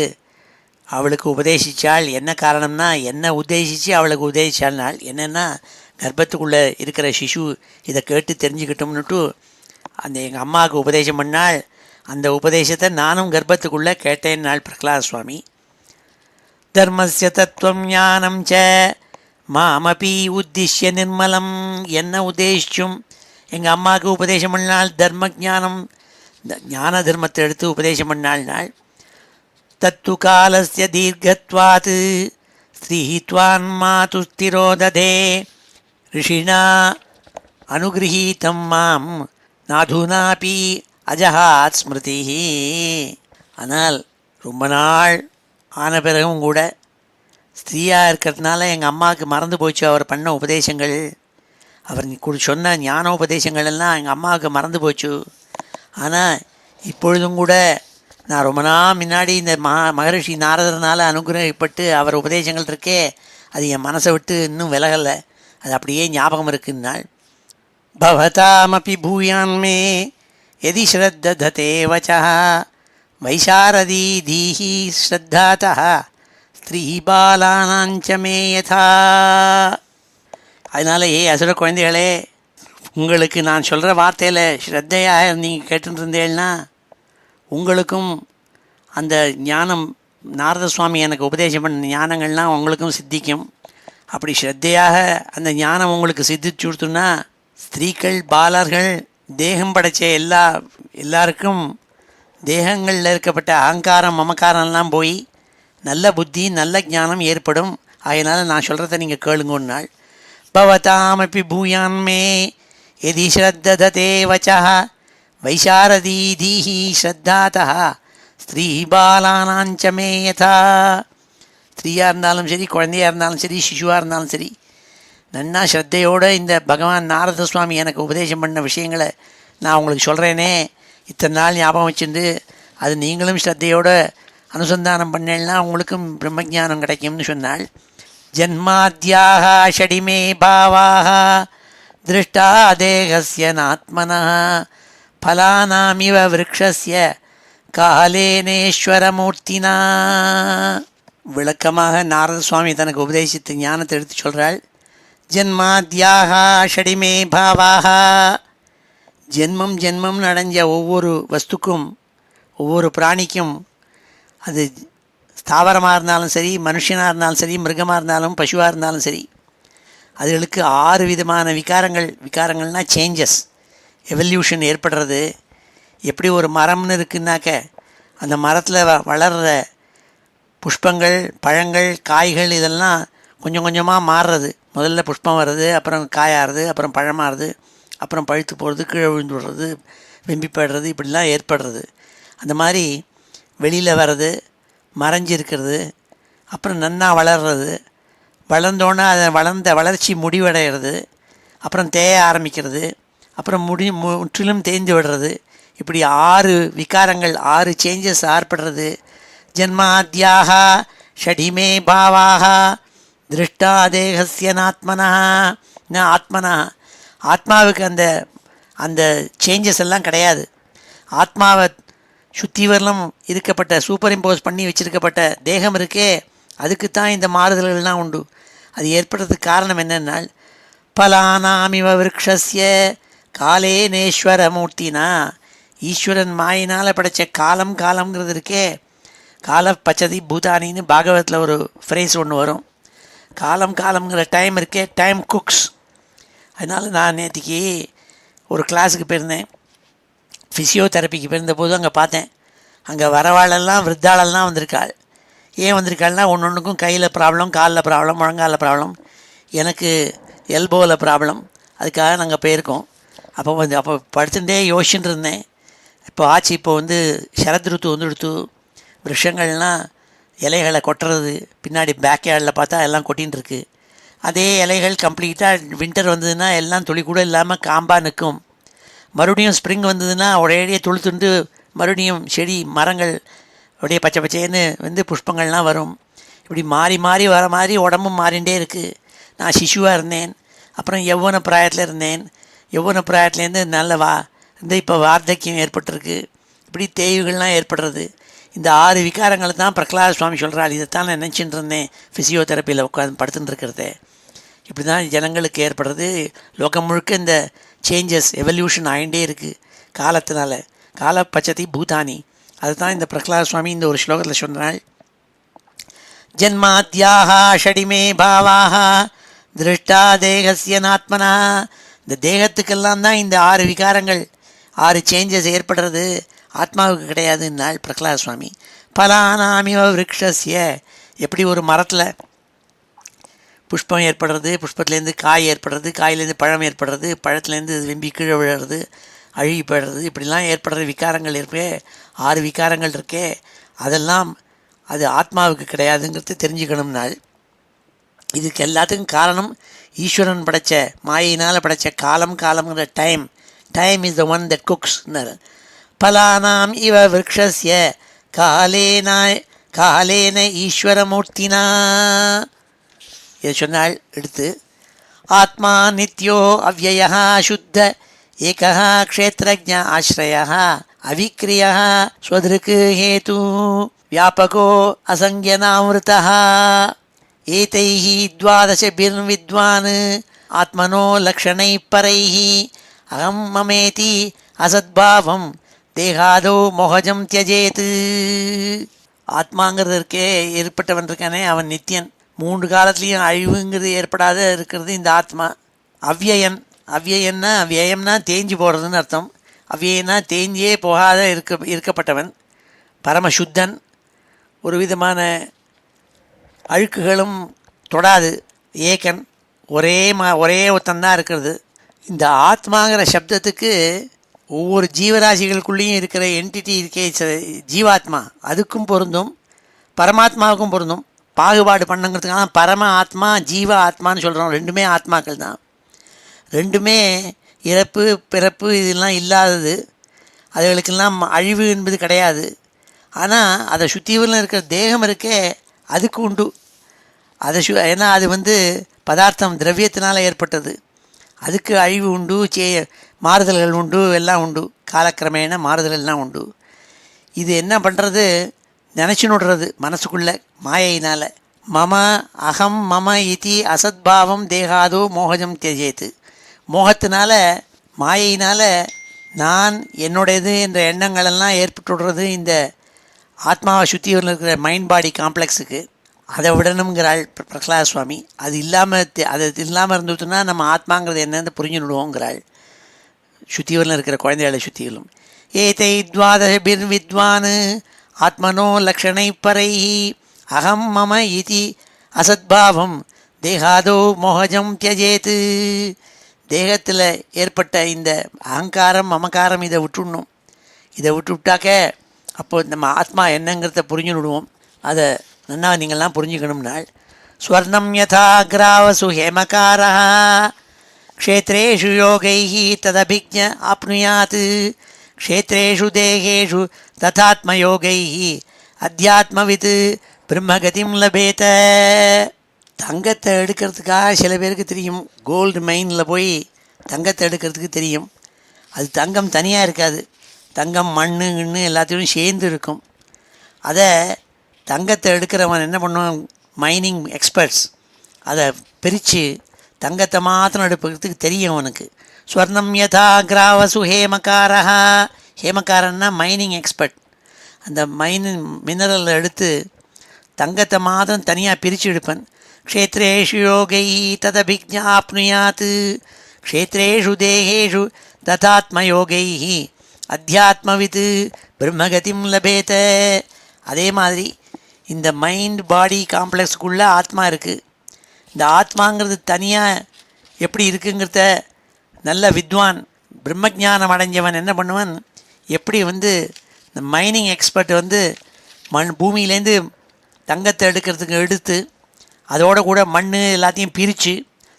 அவளுக்கு உபதேசித்தாள். என்ன காரணம்னா, என்ன உத்தேசித்து அவளுக்கு உபதேசித்தாள்னால் என்னென்னா, கர்ப்பத்துக்குள்ளே இருக்கிற சிசு இதை கேட்டு தெரிஞ்சுக்கிட்டோம்னுட்டு அந்த எங்கள் அம்மாவுக்கு உபதேசம் பண்ணாள். அந்த உபதேசத்தை நானும் கர்ப்பத்துக்குள்ளே கேட்டேன்னாள் பிரகலாத சுவாமி. தர்மஸ்ய தத்துவம் ஞானம் ச மாமபி உத்திஷ்ய நிர்மலம். என்ன உத்தேசிச்சும் எங்கள் அம்மாவுக்கு உபதேசம் பண்ணாள். தர்ம ஞானம், ஞான தர்மத்தை எடுத்து உபதேசம் பண்ணாள்னாள். தத்து காலஸ்ய தீர்க்கத்வாத் ஸ்ரீத்வான் மாது ஸ்திரோததே ரிஷினா அனுகிரகீதம் மாம் நாதுனாபி அஜஹாத் ஸ்மிருதி. ஆனால் ரொம்ப நாள் ஆன பிறகும் கூட ஸ்திரீயாக இருக்கிறதுனால எங்கள் அம்மாவுக்கு மறந்து போச்சு அவர் பண்ண உபதேசங்கள். அவர் சொன்ன ஞான உபதேசங்கள் எல்லாம் எங்கள் அம்மாவுக்கு மறந்து போச்சு. ஆனால் இப்பொழுதும் கூட நான் ரொம்ப நாள் முன்னாடி இந்த மகரிஷி நாரதர்னால் அனுகிரகப்பட்டு அவர் உபதேசங்கள் இருக்கே, அது என் மனசை விட்டு இன்னும் விலகலை, அது அப்படியே ஞாபகம் இருக்குன்னாள். பவதாமபி பூயான்மே யதி ஸ்ரத்தததே வசः வைசாரதி தீஹி ஸ்ரத்தாதः ஸ்திரீ பாலானாஞ்ச மே யதா. அதனால் அசுர குழந்தைகளே, உங்களுக்கு நான் சொல்கிற வார்த்தையில் ஸ்ரத்தையாக நீங்கள் கேட்டுருந்தேன்னா உங்களுக்கும் அந்த ஞானம் நாரத சுவாமி எனக்கு உபதேசம் பண்ண ஞானங்கள்லாம் உங்களுக்கும் சித்திக்கும். அப்படி ஸ்ரத்தையாக அந்த ஞானம் உங்களுக்கு சித்திச்சு கொடுத்துன்னா ஸ்திரீகள் பாலர்கள் தேகம் படைச்ச எல்லாருக்கும் தேகங்களில் இருக்கப்பட்ட அகங்காரம் மமக்காரம்லாம் போய் நல்ல புத்தி நல்ல ஞானம் ஏற்படும். அதனால் நான் சொல்கிறத நீங்கள் கேளுங்கன்னாள். பவதாமபி பூயான்மே யதி ஸ்ரத்தததே வசः வைசாரதி தீஹி ஸ்ரத்தாதः ஸ்திரீ பாலானாஞ்ச மே யதா. ஸ்திரீயாக இருந்தாலும் சரி, குழந்தையாக இருந்தாலும் சரி, சிசுவாக இருந்தாலும் சரி, நன்னா ஸ்ரத்தையோடு இந்த பகவான் நாரத சுவாமி எனக்கு உபதேசம் பண்ண விஷயங்களை நான் உங்களுக்கு சொல்கிறேனே, இத்தனை நாள் ஞாபகம் வச்சுருந்து அது நீங்களும் ஸ்ரத்தையோடு அனுசந்தானம் பண்ணேன்னா உங்களுக்கும் பிரம்மஜானம் கிடைக்கும்னு சொன்னாள். ஜன்மாத்யாக ஷடிமே பாவாக திருஷ்டா தேகஸ்ய நாத்மனः பலானாமிவ விருக்ஷஸ்ய காலேனேஸ்வரமூர்த்தினா. விளக்கமாக நாரத சுவாமி தனக்கு உபதேசித்த ஞானத்தை எடுத்து சொல்கிறாள். ஜன்மாத்யாக ஷடிமே பாவாக, ஜென்மம் ஜென்மம்னு அடைஞ்ச ஒவ்வொரு வஸ்துக்கும், ஒவ்வொரு பிராணிக்கும், அது ஸ்தாவரமாக இருந்தாலும் சரி, மனுஷனாக இருந்தாலும் சரி, மிருகமாக இருந்தாலும், பசுவாக இருந்தாலும் சரி, அதுகளுக்கு 6 விதமான விகாரங்கள்னால் சேஞ்சஸ், எவல்யூஷன் ஏற்படுறது. எப்படி ஒரு மரம்னு இருக்குன்னாக்க அந்த மரத்தில் வளர்கிற புஷ்பங்கள், பழங்கள், காய்கள் இதெல்லாம் கொஞ்சம் கொஞ்சமாக மாறுறது. முதல்ல புஷ்பம் வர்றது, அப்புறம் காயாகிறது, அப்புறம் பழமாகிறது, அப்புறம் பழுத்து போகிறது, கீழே விழுந்து விடுறது, வெம்பி போய்டுறது, இப்படிலாம் ஏற்படுறது. அந்த மாதிரி வெளியில் வர்றது, மறைஞ்சிருக்கிறது, அப்புறம் நன்னா வளர்கிறது, வளர்ந்தோன்னே அதை வளர்ந்த வளர்ச்சி முடிவடைகிறது, அப்புறம் தேய ஆரம்பிக்கிறது, அப்புறம் முற்றிலும் தேய்ந்து விடுறது. இப்படி 6 விகாரங்கள், 6 சேஞ்சஸ் ஏற்படுறது. ஜன்மாத்யாக ஷடிமே பாவாக திருஷ்டா தேகஸ்ய நாத்மனா ந ஆத்மனா. ஆத்மாவுக்கு அந்த அந்த சேஞ்சஸ் எல்லாம் கிடையாது. ஆத்மாவை சுத்திவரலும் இருக்கப்பட்ட, சூப்பர் இம்போஸ் பண்ணி வச்சுருக்கப்பட்ட தேகம் இருக்கே, அதுக்குத்தான் இந்த மாறுதல்கள்லாம் உண்டு. அது ஏற்படுறதுக்கு காரணம் என்னென்னால் பலானாமிவ விருக்ஷஸ்ய காலேனேஸ்வரமூர்த்தினா. ஈஸ்வரன் மாயினால் படைத்த காலம்ங்கிறது இருக்கே, கால பச்சதி பூதானின்னு பாகவத்தில் ஒரு ஃப்ரேஸ் ஒன்று வரும். காலம்ங்கிற டைம் இருக்கே, டைம் குக்ஸ். அதனால் நான் நேற்றுக்கு ஒரு கிளாஸுக்கு போயிருந்தேன், ஃபிசியோதெரப்பிக்கு போயிருந்தபோது அங்கே பார்த்தேன். அங்கே வரவாளெல்லாம் விருத்தாளெல்லாம் வந்திருக்காள். ஏன் வந்திருக்காள்னா, ஒன்றுக்கும் கையில் ப்ராப்ளம், காலில் ப்ராப்ளம், முழங்காலில் ப்ராப்ளம். எனக்கு எல்போவில் ப்ராப்ளம். அதுக்காக நாங்கள் போயிருக்கோம். அப்போ படுத்துட்டே யோசிச்சுட்டு இருந்தேன். இப்போ ஆச்சு, இப்போ சரத்ருத்து எடுத்து விஷங்கள்லாம் இலைகளை கொட்டுறது. பின்னாடி பேக்யார்டில் பார்த்தா எல்லாம் கொட்டின்னு இருக்குது. அதே இலைகள் கம்ப்ளீட்டாக வின்டர் வந்ததுன்னா எல்லாம் துளி கூட இல்லாமல் காம்பாக நிற்கும். மறுபடியும் ஸ்ப்ரிங் வந்ததுன்னா ஒரேடியே துளுத்துண்டு மறுபடியும் செடி மரங்கள் அப்படியே பச்சை பச்சைன்னு புஷ்பங்கள்லாம் வரும். இப்படி மாறி மாறி வர மாதிரி உடம்பும் மாறிகிட்டே இருக்குது. நான் சிசுவாக இருந்தேன், அப்புறம் யௌவன பிராயத்தில் இருந்தேன், யௌவன பிராயத்துலேருந்து நல்ல இப்போ வார்த்தக்கியம் ஏற்பட்டிருக்கு. இப்படி தேய்வுகள்லாம் ஏற்படுறது. இந்த 6 விகாரங்களை தான் பிரகலாத சுவாமி சொல்கிறாள். இதைத்தான் நான் நினச்சிட்டு இருந்தேன் ஃபிசியோதெரப்பியில் உட்காந்து படுத்துன்னு இருக்கிறதே. இப்படி தான் ஜனங்களுக்கு ஏற்படுறது. லோகம் முழுக்க இந்த சேஞ்சஸ், எவல்யூஷன் ஆகிட்டே இருக்குது காலத்தினால. கால பச்சதி பூதானி. அதுதான் இந்த பிரகலாத சுவாமி இந்த ஒரு ஸ்லோகத்தில் சொன்னாள். ஜன்மாத்யாக ஷடிமே பாவாக திருஷ்டா தேகஸ்ய நாத்மனா. இந்த தேகத்துக்கெல்லாம் தான் இந்த 6 விகாரங்கள், 6 சேஞ்சஸ் ஏற்படுறது. ஆத்மாவுக்கு கிடையாதுன்னாள் பிரகலாத சுவாமி. பலானாமிவ விருக்ஷஸ்ய, எப்படி ஒரு மரத்தில் புஷ்பம் ஏற்படுறது, புஷ்பத்துலேருந்து காய் ஏற்படுறது, காயிலேருந்து பழம் ஏற்படுறது, பழத்துலேருந்து வெம்பி கீழே விழுறது, அழுகி போயிடுறது, இப்படிலாம் ஏற்படுற விகாரங்கள் இருக்கே, 6 விகாரங்கள் இருக்கே, அதெல்லாம் அது ஆத்மாவுக்கு கிடையாதுங்கிறது தெரிஞ்சுக்கணும்னால். இதுக்கு எல்லாத்துக்கும் காரணம் ஈஸ்வரன் படைத்த, மாயினால் படைத்த காலம்ங்கிற time is the one that குக்ஸ்னர். பலானாம் இவ விருக்ஷஸ்ய காலேன ஈஸ்வரமூர்த்தினா. இதை சொன்னால் எடுத்து, ஆத்மா நித்யோ அவ்யயः சுத்த ஏகः க்ஷேத்ரஜ்ஞ ஆஸ்ரயः அவிக்ரியः ஸ்வதிருக் ஹேது வியாபகோ அசங்கியனாமிருதः ஏதைः द्वादशभिर्विद्वान् ஆத்மனோ லக்ஷணை பரைः அகம் மமேதி அசத்பாவம் தேகாதோ மோகஜம் தியஜேத். ஆத்மாங்கிறது இருக்கே, ஏற்பட்டவன் இருக்கானே, அவன் நித்தியன். 3 காலத்துலேயும் அழிவுங்கிறது ஏற்படாத இருக்கிறது இந்த ஆத்மா. அவ்யயன்னா வியயம்னா தேஞ்சு போடுறதுன்னு அர்த்தம். அவ்யயன்னா தேஞ்சே போகாத இருக்கப்பட்டவன், பரமசுத்தன், ஒரு விதமான அழுக்குகளும் தொடாது, ஏகன், ஒரே ஒருத்தந்தான் இருக்கிறது. இந்த ஆத்மாங்கிற சப்தத்துக்கு ஒவ்வொரு ஜீவராசிகளுக்குள்ளேயும் இருக்கிற என்டிட்டி இருக்கே ஜீவாத்மா, அதுக்கும் பொருந்தும், பரமாத்மாவுக்கும் பொருந்தும். பாகுபாடு பண்ணுங்கிறதுக்கான பரம ஆத்மா ஜீவ ஆத்மான்னு சொல்கிறோம். ரெண்டுமே ஆத்மாக்கள் தான். ரெண்டுமே இறப்பு பிறப்பு இதெல்லாம் இல்லாதது. அதுகளுக்கெல்லாம் அழிவு என்பது கிடையாது. ஆனால் அதை சுற்றியில் இருக்கிற தேகம் இருக்கே அதுக்கு உண்டு. அதை ஏன்னா அது பதார்த்தம் திரவியத்தினால் ஏற்பட்டது. அதுக்கு அழிவு உண்டு, மாறுதல்கள் உண்டு, எல்லாம் உண்டு. காலக்கிரமேண மாறுதலெல்லாம் உண்டு. இது என்ன பண்ணுறது, நினச்சினுடுறது மனசுக்குள்ளே மாயையினால். மம அகம் மம இதி அசத்பாவம் தேகாதோ மோகஜம் தியஜேத்து. மோகத்தினால மாயையினால் நான் என்னுடையது என்ற எண்ணங்களெல்லாம் ஏற்பட்டுடுறது இந்த ஆத்மாவை சுற்றியில் இருக்கிற மைண்ட் பாடி காம்ப்ளெக்ஸுக்கு. அதை விடணுங்கிறாள் பிரகலாத சுவாமி. அது இல்லாமல் இருந்துட்டுனா நம்ம ஆத்மாங்கிறது என்னன்னு புரிஞ்சுடுவோங்கிறாள். சுத்திவரில் இருக்கிற குழந்தைகளை சுத்திகளும் ஏதை துவாதபிர் வித்வான் ஆத்மனோ லக்ஷணை பரை அகம் மம இதி அசத்பாவம் தேகாதோ மோகஜம் தியஜேத்து. தேகத்தில் ஏற்பட்ட இந்த அகங்காரம் மமக்காரம் இதை விட்டுடணும். இதை விட்டாக்க அப்போது நம்ம ஆத்மா என்னங்கிறத புரிஞ்சுடுவோம். அதை நன்னா நீங்கள்லாம் புரிஞ்சுக்கணும்னாள். ஸ்வர்ணம் யதா கிராவசு ஹேமகாரா க்ஷேத்ரேஷு யோகைः ததபிஜ்ஞ ஆப்னுயாத் க்ஷேத்ரேஷு தேகேஷு ததாத்மயோகைः அத்தியாத்மவித் பிரம்மகதிம் லபேத. தங்கத்தை எடுக்கிறதுக்காக சில பேருக்கு தெரியும், கோல்டு மைனில் போய் தங்கத்தை எடுக்கிறதுக்கு தெரியும். அது தங்கம் தனியாக இருக்காது, தங்கம் மண் கிண்ணு எல்லாத்தையும் சேர்ந்து இருக்கும். அதை தங்கத்தை எடுக்கிறவன் என்ன பண்ணுவான், மைனிங் எக்ஸ்பர்ட்ஸ் அதை பிரித்து தங்கத்தை மாத்திரம் எடுக்கிறதுக்கு தெரியும் அவனுக்கு. ஸ்வர்ணம் யதா கிராவசு ஹேமகாரா. ஹேமகாரன்னா மைனிங் எக்ஸ்பர்ட். அந்த மினரல் எடுத்து தங்கத்தை மாத்திரம் தனியாக பிரித்து எடுப்பன். க்ஷேத்ரேஷு யோகை ததபிஜ்ஞ ஆப்னுயாத் க்ஷேத்ரேஷு தேகேஷு ததாத்மயோகை அத்தியாத்மவித் பிரம்மகதிம் லபேத. அதே மாதிரி இந்த மைண்ட் பாடி காம்ப்ளெக்ஸுக்குள்ளே ஆத்மா இருக்குது. இந்த ஆத்மாங்கிறது தனியாக எப்படி இருக்குங்கிறத நல்ல வித்வான் பிரம்மஜானம் அடைஞ்சவன் என்ன பண்ணுவான், எப்படி இந்த மைனிங் எக்ஸ்பர்ட் பூமியிலேருந்து தங்கத்தை எடுத்து அதோட கூட மண் எல்லாத்தையும் பிரித்து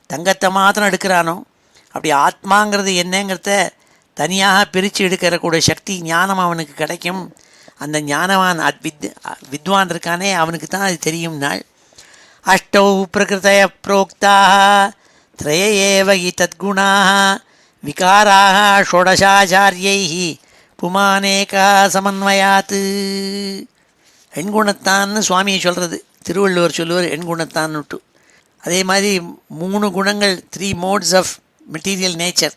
தங்கத்தை மாத்திரம் எடுக்கிறானோ, அப்படி ஆத்மாங்கிறது என்னங்கிறத தனியாக பிரித்து எடுக்கிறக்கூடிய சக்தி ஞானம் அவனுக்கு கிடைக்கும். அந்த ஞானவான் வித்வான் இருக்கானே அவனுக்கு தான் அது தெரியும். நாள் அஷ்டௌ பிரகிருதய புரோக்தாக த்ரய ஏவ ஹி தத்குணாः விகாராः ஷோடசாச்சார்யைः புமானேகா சமன்வயாத். எண்குணத்தான்னு சுவாமியை சொல்கிறது, திருவள்ளுவர் சொல்லுவார் எண்குணத்தான்னுட்டு. அதே மாதிரி 3 குணங்கள், 3 மோட்ஸ் ஆஃப் மெட்டீரியல் நேச்சர்,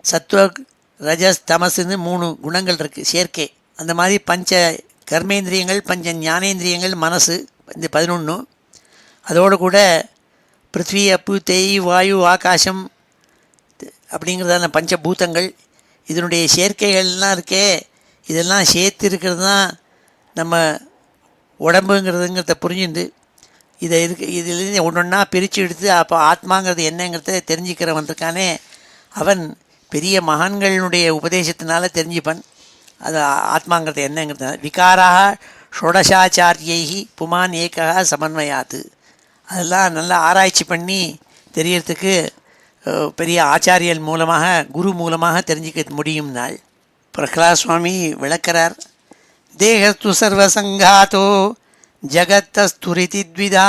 சத்வ ரஜஸ் தமசுன்னு 3 குணங்கள் இருக்குது சேர்க்கை. அந்த மாதிரி பஞ்ச கர்மேந்திரியங்கள், பஞ்ச ஞானேந்திரியங்கள், மனசு, இந்த 11. அதோடு கூட பிருத்வி அப்பு தேய் வாயு ஆகாசம் அப்படிங்கிறதான பஞ்சபூதங்கள், இதனுடைய சேர்க்கைகள்லாம் இருக்கே, இதெல்லாம் சேர்த்து இருக்கிறது தான் நம்ம உடம்புங்கிறதுங்கிறத புரிஞ்சுண்டு இதிலேருந்து ஒன்றொன்னா பிரித்து எடுத்து அப்போ ஆத்மாங்கிறது என்னங்கிறத தெரிஞ்சுக்கிறவன் இருக்கானே அவன் பெரிய மகான்களினுடைய உபதேசத்தினால தெரிஞ்சுப்பன் அது ஆத்மாங்கிறது என்னங்கிறது. விகாராக ஷோடசாச்சாரியை புமான் ஏகா சமன்வயாத்து. அதெல்லாம் நல்லா ஆராய்ச்சி பண்ணி தெரியறதுக்கு பெரிய ஆச்சாரியல் மூலமாக, குரு மூலமாக தெரிஞ்சிக்க முடியும். நாள் பிரகலாத சுவாமி விளக்கிறார். தேகஸ்து சர்வசங்காத்தோ ஜகத்தஸ்துரிதி த்விதா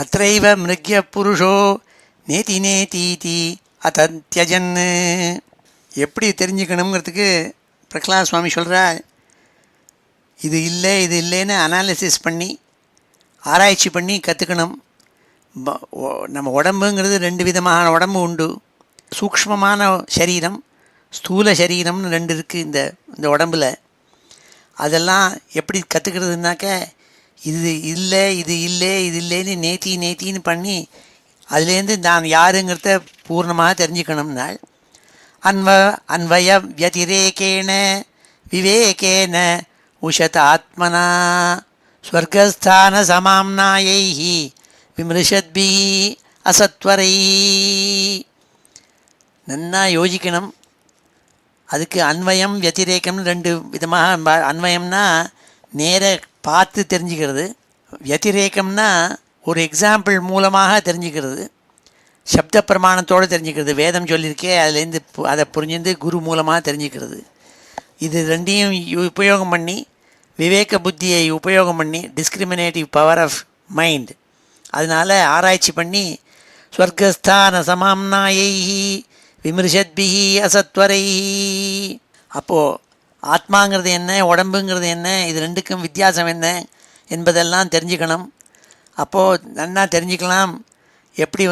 அத்ரைவ மிருக்ய புருஷோ நேதி நேதீதி அதத்யஜன். எப்படி தெரிஞ்சுக்கணுங்கிறதுக்கு பிரகலாத சுவாமி சொல்கிறார். இது இல்லை இது இல்லைன்னு அனாலிசிஸ் பண்ணி ஆராய்ச்சி பண்ணி கற்றுக்கணும். நம்ம உடம்புங்கிறது 2 விதமான உடம்பு உண்டு. சூக்ஷ்மமான சரீரம், ஸ்தூல சரீரம்னு 2 இருக்குது இந்த உடம்பில். அதெல்லாம் எப்படி கற்றுக்கிறதுனாக்க இது இல்லை இது இல்லை இது இல்லைன்னு நேத்தின்னு பண்ணி அதுலேருந்து நான் யாருங்கிறத பூர்ணமாக தெரிஞ்சுக்கணும்னால் அன்வய வியதிரேகேன விவேகேன உஷத ஆத்மனா ஸ்வர்கஸ்தான சமாம்னாயை விமிருஷத்பிஹி அசத்வரை. நன்னா யோசிக்கணும். அதுக்கு அன்வயம் வத்திரேக்கம்னு ரெண்டு விதமாக. அன்வயம்னா நேர பார்த்து தெரிஞ்சுக்கிறது, வத்திரேக்கம்னா ஒரு எக்ஸாம்பிள் மூலமாக தெரிஞ்சுக்கிறது, சப்த பிரமாணத்தோடு தெரிஞ்சுக்கிறது. வேதம் சொல்லியிருக்கே அதுலேருந்து அதை புரிஞ்சுருந்து குரு மூலமாக தெரிஞ்சுக்கிறது. இது ரெண்டையும் உபயோகம் பண்ணி, விவேக புத்தியை உபயோகம் பண்ணி, டிஸ்கிரிமினேட்டிவ் பவர் ஆஃப் மைண்ட், அதனால் ஆராய்ச்சி பண்ணி ஸ்வர்கஸ்தான சமாம்னாயை விமர்சத்பிஹி அசத்வரை. அப்போது ஆத்மாங்கிறது என்ன, உடம்புங்கிறது என்ன, இது ரெண்டுக்கும் வித்தியாசம் என்ன என்பதெல்லாம் தெரிஞ்சுக்கணும். அப்போது நன்னா தெரிஞ்சுக்கலாம் எப்படி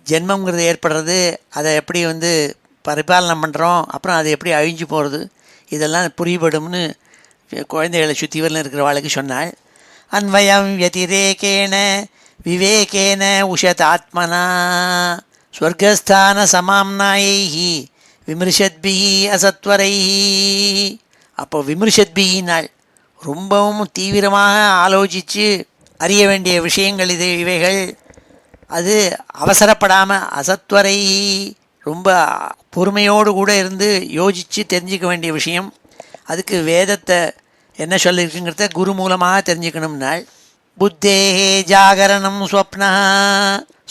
ஜென்மங்கிறது ஏற்படுறது, அதை எப்படி பரிபாலனம் பண்ணுறோம், அப்புறம் அது எப்படி அழிஞ்சு போகிறது, இதெல்லாம் புரியப்படும்னு குழந்தைகளை சுற்றிவரில் இருக்கிறவாளுக்கு சொன்னாள். அன்வயம் வத்திரேகேன விவேகேன உஷத் ஆத்மனா ஸ்வர்கஸ்தான சமாம்னாயை விமர்சத்பிஹி அசத்வரை. அப்போ விமர்சத்பிஹினாள் ரொம்பவும் தீவிரமாக ஆலோசித்து அறிய வேண்டிய விஷயங்கள் இவைகள். அது அவசரப்படாமல் அசத்வரை ரொம்ப பொறுமையோடு கூட இருந்து யோசித்து தெரிஞ்சிக்க வேண்டிய விஷயம். அதுக்கு வேதத்தை என்ன சொல்லியிருக்குங்கிறத குரு மூலமாக தெரிஞ்சுக்கணும்னாள். புத்தேஹே ஜாகரணம் ஸ்வப்னா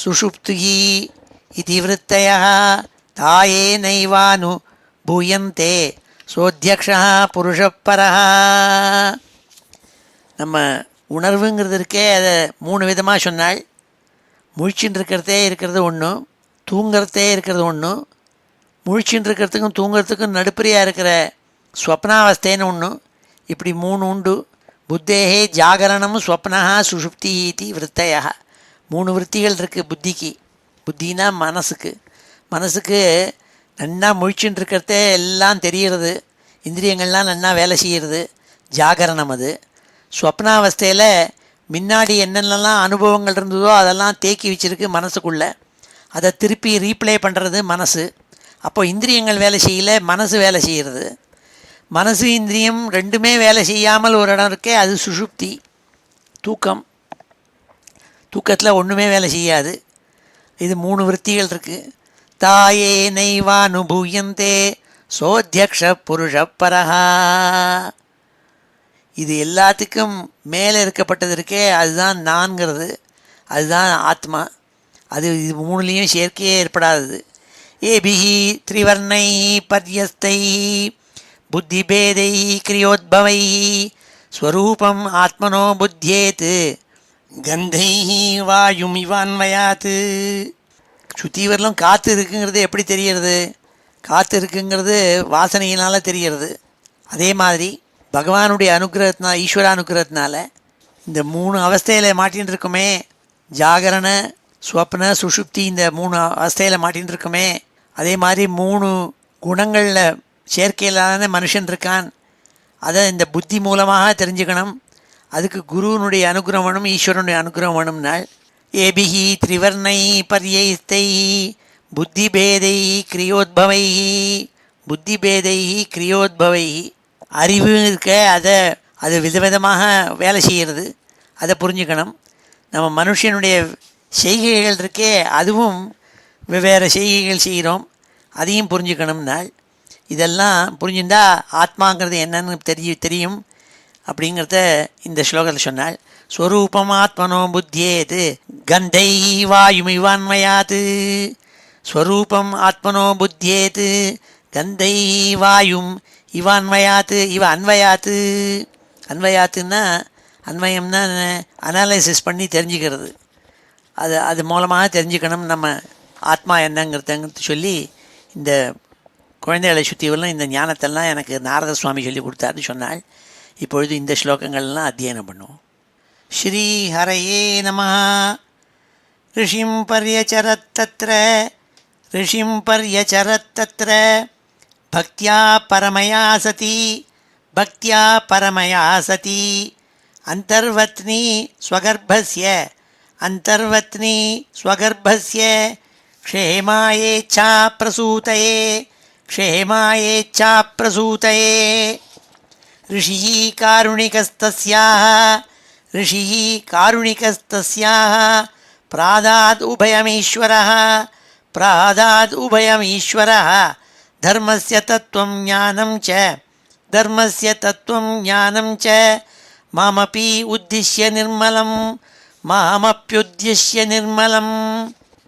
சுஷுப்துகி இதி விருத்தயா தாயே நைவானு பூயந்தே சோத்யக்ஷா புருஷப்பரா. நம்ம உணர்வுங்கிறது இருக்கே, அதை 3 விதமாக சொன்னாள். முழிச்சுட்டு இருக்கிறது ஒன்று, தூங்கிறதே இருக்கிறது ஒன்று, முழிச்சுட்டு இருக்கிறதுக்கும் தூங்கிறதுக்கும் நடுப்பறையாக இருக்கிற ஸ்வப்னாவஸ்தேன்னு ஒன்று, இப்படி 3 உண்டு. புத்தேஹே ஜாகரணம் ஸ்வப்னா சுஷுப்தி இதி விருத்தையா. 3 விற்த்திகள் இருக்குது புத்திக்கு. புத்தினா மனசுக்கு நன்னா முழிச்சுட்டு இருக்கிறதே எல்லாம் தெரிகிறது, இந்திரியங்கள்லாம் நன்னா வேலை செய்கிறது, ஜாகரணம். அது ஸ்வப்னாவஸ்தையில் முன்னாடி என்னென்னலாம் அனுபவங்கள் இருந்ததோ அதெல்லாம் தேக்கி வச்சுருக்கு மனசுக்குள்ளே, அதை திருப்பி ரீப்ளே பண்ணுறது மனசு. அப்போ இந்திரியங்கள் வேலை செய்யலை, மனசு வேலை செய்கிறது. மனசு இந்திரியம் ரெண்டுமே வேலை செய்யாமல் ஒரு இடம் இருக்கே, அது சுஷுப்தி, தூக்கம். தூக்கத்தில் ஒன்றுமே வேலை செய்யாது. இது 3 விற்த்திகள் இருக்குது. தாயே நைவானுபூயந்தே சோத்யக்ஷ புருஷப்பரஹா. இது எல்லாத்துக்கும் மேலே இருக்கப்பட்டது இருக்கே, அதுதான் நான்கிறது, அதுதான் ஆத்மா. அது இது 3லேயும் சேர்க்கையே ஏற்படாதது. ஏபிஹி த்ரிவர்ணை பர்யஸ்தை புத்திபேதை கிரியோத்பவை ஸ்வரூபம் ஆத்மனோ புத்தியேத் கந்தை வாயும் இவான்வயாத்து. சுற்றி வரலும் காற்று இருக்குங்கிறது எப்படி தெரியறது? காற்று இருக்குங்கிறது வாசனையினால் தெரியறது. அதே மாதிரி பகவானுடைய அனுகிரகத்தினால், ஈஸ்வர அனுகிரகத்தினால இந்த 3 அவஸ்தையில் மாட்டின்னு இருக்குமே, ஜாகரண ஸ்வப்ன சுஷுப்தி, இந்த 3 அவஸ்தையில் மாட்டின்னு இருக்குமே, அதே மாதிரி 3 குணங்களில் சேர்க்கையிலான மனுஷன் இருக்கான். அதை இந்த புத்தி மூலமாக தெரிஞ்சுக்கணும். அதுக்கு குருவனுடைய அனுகிரகம் வேணும், ஈஸ்வரனுடைய அனுகிரகம் வேணும்னாள். ஏபிஹி த்ரிவர்ணை பர்யஸ்தை புத்திபேதை கிரியோத்பவை. புத்திபேதை கிரியோத்பவை, அறிவு இருக்க, அது விதவிதமாக வேலை செய்கிறது, அதை புரிஞ்சுக்கணும். நம்ம மனுஷனுடைய செய்கைகள் இருக்கே, அதுவும் வெவ்வேறு செய்கைகள் செய்கிறோம், அதையும் புரிஞ்சுக்கணும்னாள். இதெல்லாம் புரிஞ்சுட்டா ஆத்மாங்கிறது என்னன்னு தெரியும் அப்படிங்கிறத இந்த ஸ்லோகத்தில் சொன்னாள். ஸ்வரூபம் ஆத்மனோ புத்தியேத் கந்தை வாயுமிவான்வயாத். ஸ்வரூபம் ஆத்மனோ புத்தியேத் கந்தை வாயும் இவான்வயாத்து. அன்வயாத்து. அன்வயாத்துன்னா, அன்வயம்னா அனாலிசிஸ் பண்ணி தெரிஞ்சுக்கிறது. அது மூலமாக தெரிஞ்சுக்கணும் நம்ம ஆத்மா என்னங்கிறதுங்கிறது சொல்லி, இந்த குழந்தைகளை சுற்றிவெல்லாம் இந்த ஞானத்தெல்லாம் எனக்கு நாரத சுவாமி சொல்லி கொடுத்தாருன்னு சொன்னாள். இப்பொழுது இந்த ஸ்லோகங்கள்லாம் அத்தியனம் பண்ணுவோம். ஸ்ரீ ஹரயே நமः. ரிஷிம் பர்யச்சரத்தத்ர பக்தியா பரமயா சதி அந்தர்வத்னி ஸ்வகர்ப்பஸ்ய க்ஷேமாயேச்சா பிரசூதயே ऋषिः कारुणिकस्तस्याः प्रादाद् उभयमीश्वरः प्रादाद् उभयमीश्वरः धर्मस्य तत्त्वं ज्ञानं च धर्मस्य तत्त्वं ज्ञानं च मामपि उद्दिश्य निर्मलं मामप्युद्दिश्य निर्मलं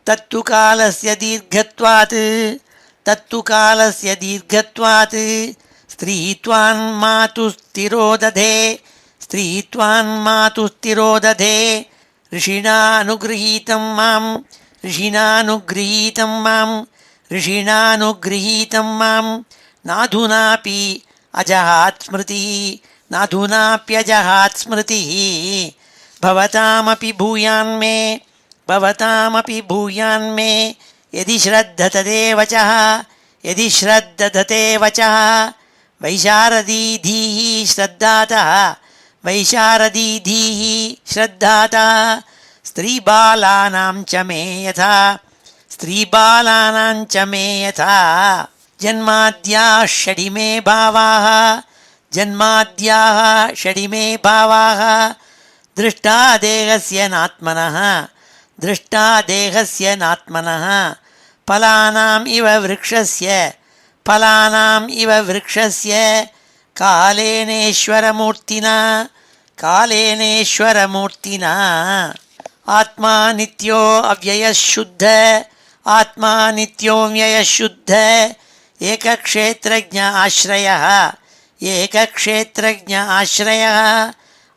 तत्तु कालस्य दीर्घत्वात् तत्तु कालस्य दीर्घत्वात् स्त्रीत्वान् मातुस्तिरो दधे स्त्रीत्वान् मातुस्तिरो दधे ऋषिणानुगृहीतं मां नाधुनापि अजहात् स्मृतिः नाधुनाप्यजहात् स्मृतिः भवतामपि भूयान्मे यदि श्रद्धते वचः वैशारदीधीः श्रद्धातः स्त्रीबालानां च मे यथा जन्माद्याः षडिमे भावाः दृष्टा देहस्य नात्मनः फलानाम् इव वृक्षस्य कालेनेश्वरमूर्तिना आत्मा नित्यो व्ययः शुद्ध एकक्षेत्रज्ञ आश्रयः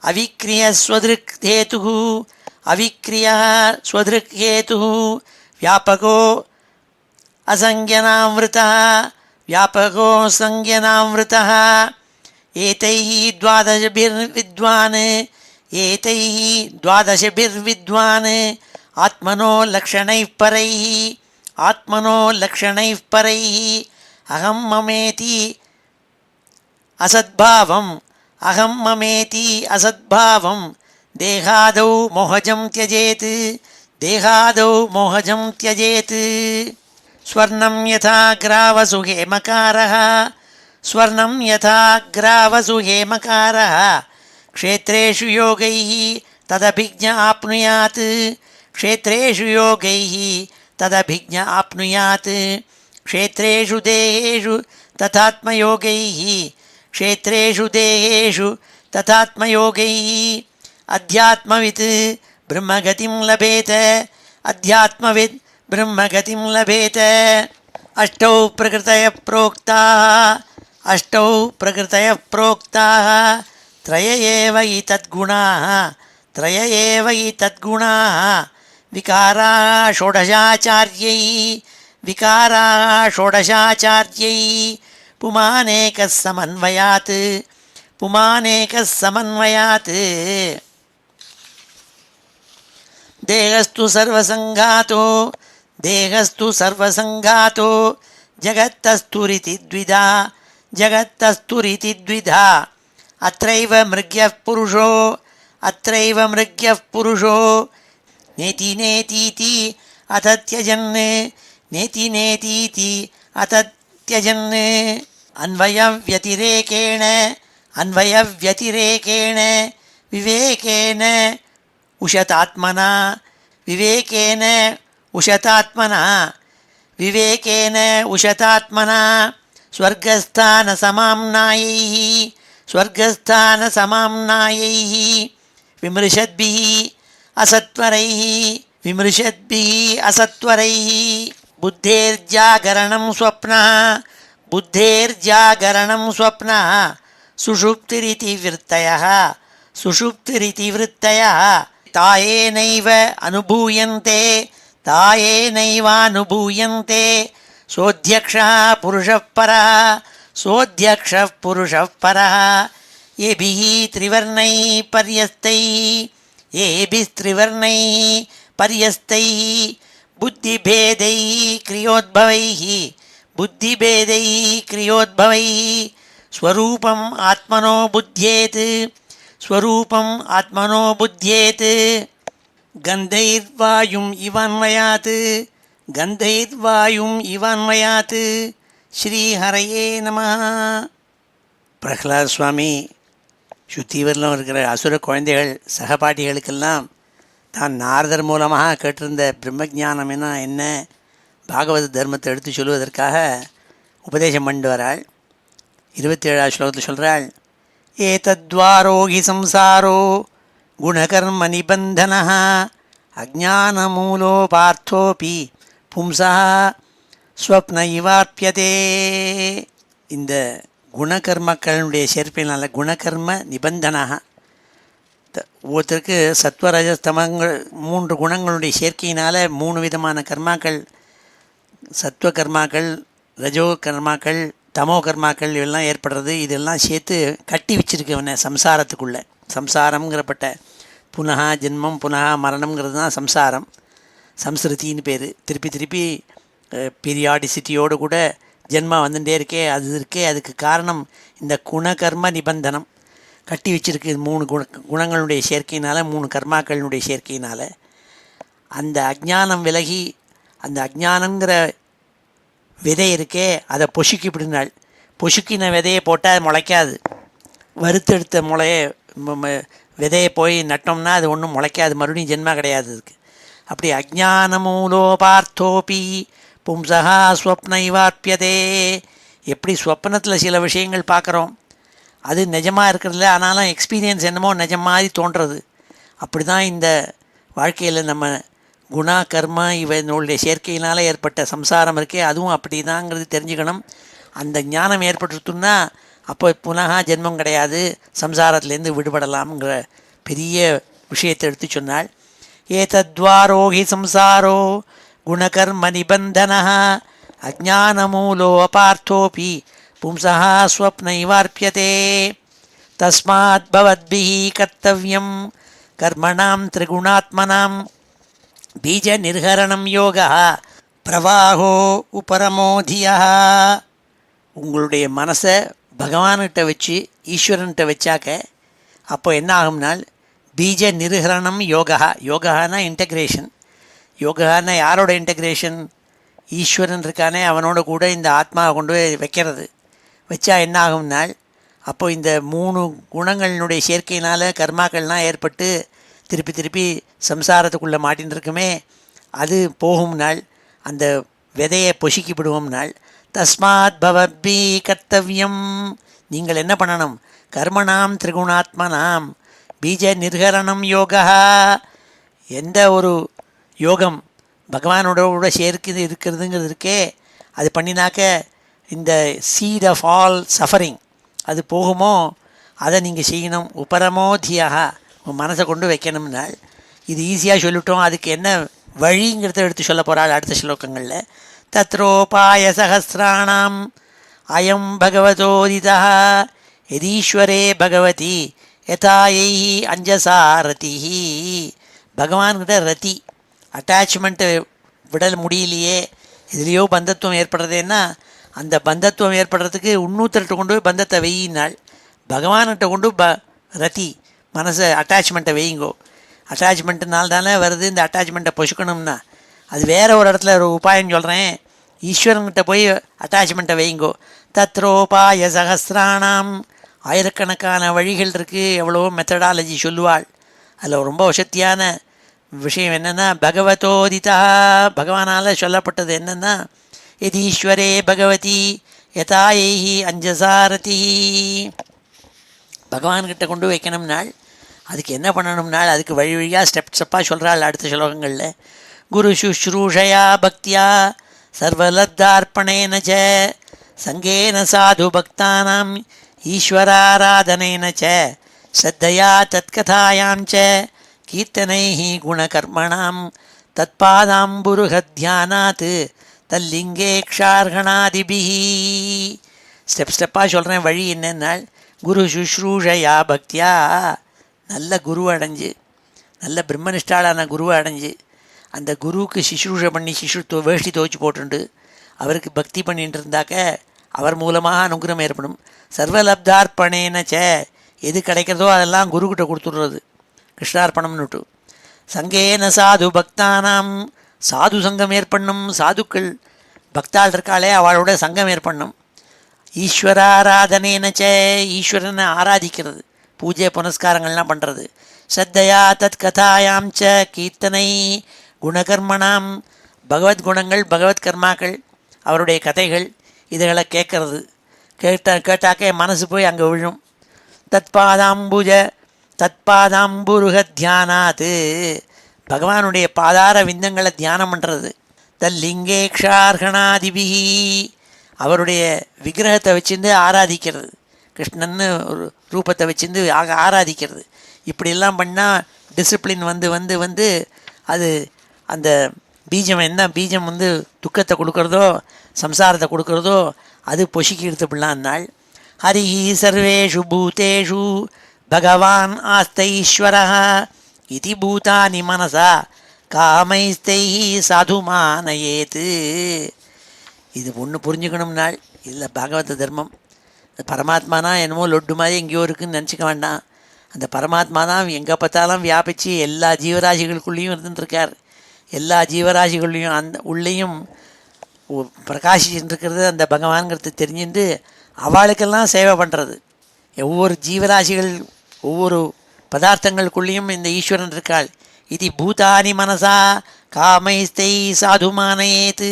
अविक्रियः स्वदृक् हेतुः व्यापको संज्ञनामृतः एतैः द्वादशभिर्विद्वान् आत्मनो लक्षणैः परैः अहं ममेति असद्भावं देहादौ मोहजं त्यजेत् स्वर्णं यथा ग्रावसु हेमकारः क्षेत्रेषु योगैः तदभिज्ञ आप्नुयात् क्षेत्रेषु देहेषु तथात्मयोगैः अध्यात्मवित् ब्रह्मगतिं लभेत अष्टौ प्रकृतयः प्रोक्ताः त्रय एव हि तद्गुणाः विकाराः षोडशाचार्यैः पुमानेकः समन्वयात् देहस्तु सर्वसङ्घातो जगत्तस्तुरिति द्विधा अत्रैव मृग्यः पुरुषो नेति नेतीति अतत्यजन् अन्वयव्यतिरेकेण विवेकेन उशतात्मना स्वर्गस्थानसमाम्नायैः विमृशद्भिः असत्वरैः बुद्धेर्जागरणं स्वप्नः सुषुप्तिरिति वृत्तयः तायेनैव अनुभूयन्ते सोऽध्यक्षः पुरुषः परः येभिः त्रिवर्णैः पर्यस्तैः बुद्धिभेदैः क्रियोद्भवैः स्वरूपम् आत्मनो बुध्येत् गन्धैर्वायुम् इवान्वयात् ஸ்ரீஹரையே நம. பிரகலாத் சுவாமி சுத்திவரில் இருக்கிற அசுர குழந்தைகள் சகபாட்டிகளுக்கெல்லாம் தான் நாரதர் மூலமாக கேட்டிருந்த பிரம்மஜானம் என்ன பாகவத தர்மத்தை எடுத்து சொல்வதற்காக உபதேசம் பண்ணிட்டு வராள். 27ஆவது ஸ்லோகத்தில் சொல்கிறாள், ஏதத்வாரோகி சம்சாரோ குணகர்ம நிபந்தன அஜானமூலோ பார்த்தோபி பும்சா ஸ்வப்ன இவாப்பியதே. இந்த குணகர்மக்களுடைய சேர்ப்பினால் குணகர்ம நிபந்தனாக ஒருத்தருக்கு சத்வரஜஸ்தமங்கள் 3 குணங்களுடைய சேர்க்கையினால் 3 விதமான கர்மாக்கள், சத்வ கர்மாக்கள், ரஜோ கர்மாக்கள், தமோ கர்மாக்கள் இதெல்லாம் ஏற்படுறது. இதெல்லாம் சேர்த்து கட்டி வச்சுருக்கவனை சம்சாரத்துக்குள்ளே. சம்சாரங்கிறப்பட்ட புனகா ஜென்மம் புனகா மரணம்ங்கிறது தான் சம்சாரம், சம்ஸ்ருதின்னு பேர். திருப்பி திருப்பி பீரியாடிசிட்டியோடு கூட ஜென்மா வந்துட்டே இருக்கே. அதுக்கு காரணம் இந்த குணகர்ம நிபந்தனம் கட்டி வச்சுருக்கு. 3 குணங்களுடைய சேர்க்கையினால், 3 கர்மாக்களினுடைய சேர்க்கையினால் அந்த அஜ்ஞானம் விலகி, அந்த அஜ்ஞானங்கிற விதை இருக்கே அதை பொசுக்கிவிடுனாள். பொசுக்கின விதையை போட்டால் முளைக்காது. வறுத்தெடுத்த விதையை போய் நட்டோம்னா அது ஒன்றும் முளைக்காது, மறுபடியும் ஜென்மா கிடையாது அதுக்கு. அப்படி அஜ்ஞானமூலோ பார்த்தோபி பும்சகா ஸ்வப்ன இவாப்பியதே. எப்படி ஸ்வப்னத்தில் சில விஷயங்கள் பார்க்குறோம், அது நிஜமாக இருக்கிறதில்ல, ஆனாலும் எக்ஸ்பீரியன்ஸ் என்னமோ நிஜம் மாதிரி தோன்றுறது. அப்படி தான் இந்த வாழ்க்கையில் நம்ம குணா கர்மா இவனுடைய சேர்க்கையினால் ஏற்பட்ட சம்சாரம் இருக்கே, அதுவும் அப்படி தாங்கிறது தெரிஞ்சுக்கணும். அந்த ஞானம் ஏற்பட்டுருத்துன்னா அப்போ புனகா ஜென்மம் கிடையாது, சம்சாரத்துலேருந்து விடுபடலாம்ங்கிற பெரிய விஷயத்தை எடுத்து சொன்னாள். ஏதத்வாரோகி சம்சாரோ குணகர்ம நிபந்தன அஜானமூலோ அபார்த்தோபி பும்சா ஸ்வப்ன இவார்ப்பியதே. தஸ்மாத் பவத்பிஹ கர்த்தவ்யம் கர்மணாம் திரிகுணாத்மனாம் பீஜ நிர்ஹரணம் யோகா பிரவாகோ உபரமோதியா. உங்களுடைய மனசை பகவான்கிட்ட வச்சு ஈஸ்வரன்கிட்ட வச்சாக்க அப்போ என்ன ஆகும்னால் பீஜ நிர்ஹரணம் யோகா. யோகானா இன்டகிரேஷன். யோகானா யாரோட இன்டகிரேஷன்? ஈஸ்வரன் இருக்கானே அவனோட கூட இந்த ஆத்மாவை கொண்டு போய் வைக்கிறது. வச்சா என்ன ஆகும்னால் அப்போ இந்த 3 குணங்களினுடைய சேர்க்கையினால் கர்மாக்கள்லாம் ஏற்பட்டு திருப்பி திருப்பி சம்சாரத்துக்குள்ளே மாட்டின்னு இருக்குமே, அது போகும் நாள், அந்த விதையை பொசுக்கி விடுவோம் நாள். தஸ்மாத் பவத்பி கர்த்தவ்யம், நீங்கள் என்ன பண்ணணும்? கர்மணாம் திரிகுணாத்மனாம் பீஜ நிர்ஹரணம் யோகா. எந்த ஒரு யோகம் பகவானோட கூட சேர்க்குது இருக்கிறதுங்கிறது இருக்கே, அது பண்ணினாக்க இந்த சீட் ஆஃப் ஆல் சஃபரிங் அது போகுமோ, அதை நீங்கள் செய்யணும். உபரமோதியாக உன் மனசை கொண்டு வைக்கணும்னால். இது ஈஸியாக சொல்லிட்டோம், அதுக்கு என்ன வழிங்கிறத எடுத்து சொல்ல போகிறாள் அடுத்த ஸ்லோகங்களில். தத்ரோபாய சஹஸ்ராணாம் அயம் பகவதோதிதா யதீஸ்வரே பகவதி யதாயை அஞ்சசா ரதி. பகவான்கிட்ட ரதி அட்டாச்மெண்ட்டு விட முடியலையே, இதுலேயோ பந்தத்துவம் ஏற்படுறதேன்னா அந்த பந்தத்துவம் ஏற்படுறதுக்கு இன்னொருத்தர்கிட்ட கொண்டு போய் பந்தத்தை வெயினாள். பகவான்கிட்ட கொண்டு ரதி மனசை அட்டாச்மெண்ட்டை வையுங்கோ. அட்டாச்மெண்ட்டுனால தானே வருது. இந்த அட்டாச்மெண்ட்டை பொசுக்கணும்னா அது வேறு ஒரு இடத்துல ஒரு உபாயம் சொல்கிறேன். ஈஸ்வரன்கிட்ட போய் அட்டாச்மெண்ட்டை வையுங்கோ. தத்ரோபாய சஹஸ்ராணாம், ஆயிரக்கணக்கான வழிகள் இருக்குது, எவ்வளவோ மெத்தடாலஜி சொல்லுவாள். அதில் ரொம்ப வசத்தியான விஷயம் என்னென்னா பகவதோதிதா, பகவானால் சொல்லப்பட்டது என்னென்னா யதீஸ்வரே பகவதி யதாயை அஞ்சசாரதி. பகவான்கிட்ட கொண்டு வைக்கணும்னாள். அதுக்கு என்ன பண்ணணும்னால் அதுக்கு வழி வழியாக ஸ்டெப்பாக சொல்கிறாள் அடுத்த ஸ்லோகங்களில். குரு சுஷ்ரூஷயா பக்தியா சர்வலப்தார்ப்பணேன ச சங்கேன சாது பக்தானாம் ஈஸ்வராராதனேன ச ஸ்ரத்தையா தத்கதாயாம் ச கீர்த்தனைः குணகர்மணாம் தத்பாதாம்புருஹத்யானாத் தல்லிங்கேக்ஷார்கணாதிபிஹி. ஸ்டெப்பாக சொல்கிறேன் வழி என்னென்னால் குரு சுஷ்ரூஷயா பக்தியா, நல்ல குருவை அடைஞ்சு, நல்ல பிரம்மனிஷ்டாளான குருவை அடைஞ்சு அந்த குருவுக்கு சிசுரூஷை பண்ணி வேஷ்டி துவச்சி போட்டுண்டு அவருக்கு பக்தி பண்ணிட்டு இருந்தாக்க அவர் மூலமாக அனுகிரகம் ஏற்படும். சர்வலப்தார்ப்பணேன ச, எது கிடைக்கிறதோ அதெல்லாம் குருக்கிட்ட கொடுத்துடுறது, கிருஷ்ணார்ப்பணம்னுட்டு. சங்கேன சாது பக்தானாம், சாது சங்கம் ஏற்படணும். சாதுக்கள் பக்தாள் இருக்காளே அவளோட சங்கம் ஏற்படணும். ஈஸ்வராராதனேன ச, ஈஸ்வரனை ஆராதிக்கிறது, பூஜை புனஸ்காரங்கள்லாம் பண்ணுறது. ஸ்ரத்தையா தத் கதாயாம் ச கீர்த்தனை குணகர்மணாம். பகவத்குணங்கள், பகவத் கர்மாக்கள், அவருடைய கதைகள், இதுகளை கேட்கறது. கேட்டாக்க மனசு போய் அங்கே விழும். தத்பாதாம்புஜ தத்பாதாம்புருக தியானாத்து, பகவானுடைய பாதார விந்தங்களை தியானம் பண்ணுறது. தல்லிங்கேக்ஷார்கணாதிபிஹி, அவருடைய விக்கிரகத்தை வச்சுருந்து ஆராதிக்கிறது. கிருஷ்ணன்னு ஒரு ரூபத்தை வச்சுருந்து ஆராதிக்கிறது. இப்படியெல்லாம் பண்ணால் டிசிப்ளின் வந்து வந்து வந்து அது அந்த பீஜம், என்ன பீஜம் வந்து துக்கத்தை கொடுக்குறதோ சம்சாரத்தை கொடுக்குறதோ அது பொசுக்கி எடுத்துப்பிடலாம். நாள் ஹரி சர்வேஷு பூதேஷு பகவான் ஆஸ்தைஸ்வர இதி பூதானி மனசா காமைஸ்தை சாதுமானயேத்து. இது ஒன்று புரிஞ்சுக்கணும்னாள். இதில் பாகவத தர்மம். பரமாத்மானா என்னமோ லொட்டு மாதிரி எங்கேயோ இருக்குதுன்னு நினச்சிக்க வேண்டாம். அந்த பரமாத்மா தான் எங்கே பார்த்தாலும் வியாபித்து எல்லா ஜீவராசிகளுக்குள்ளேயும் இருந்துருக்கார். எல்லா ஜீவராசிகள்லையும் அந்த உள்ளேயும் பிரகாசிச்சுருக்கிறது அந்த பகவான்கிறது தெரிஞ்சுட்டு அவளுக்கெல்லாம் சேவை பண்ணுறது. ஒவ்வொரு ஜீவராசிகள், ஒவ்வொரு பதார்த்தங்களுக்குள்ளேயும் இந்த ஈஸ்வரன் இருக்காள். இது பூதானி மனசா காமைஸ்தை சாதுமானேத்து.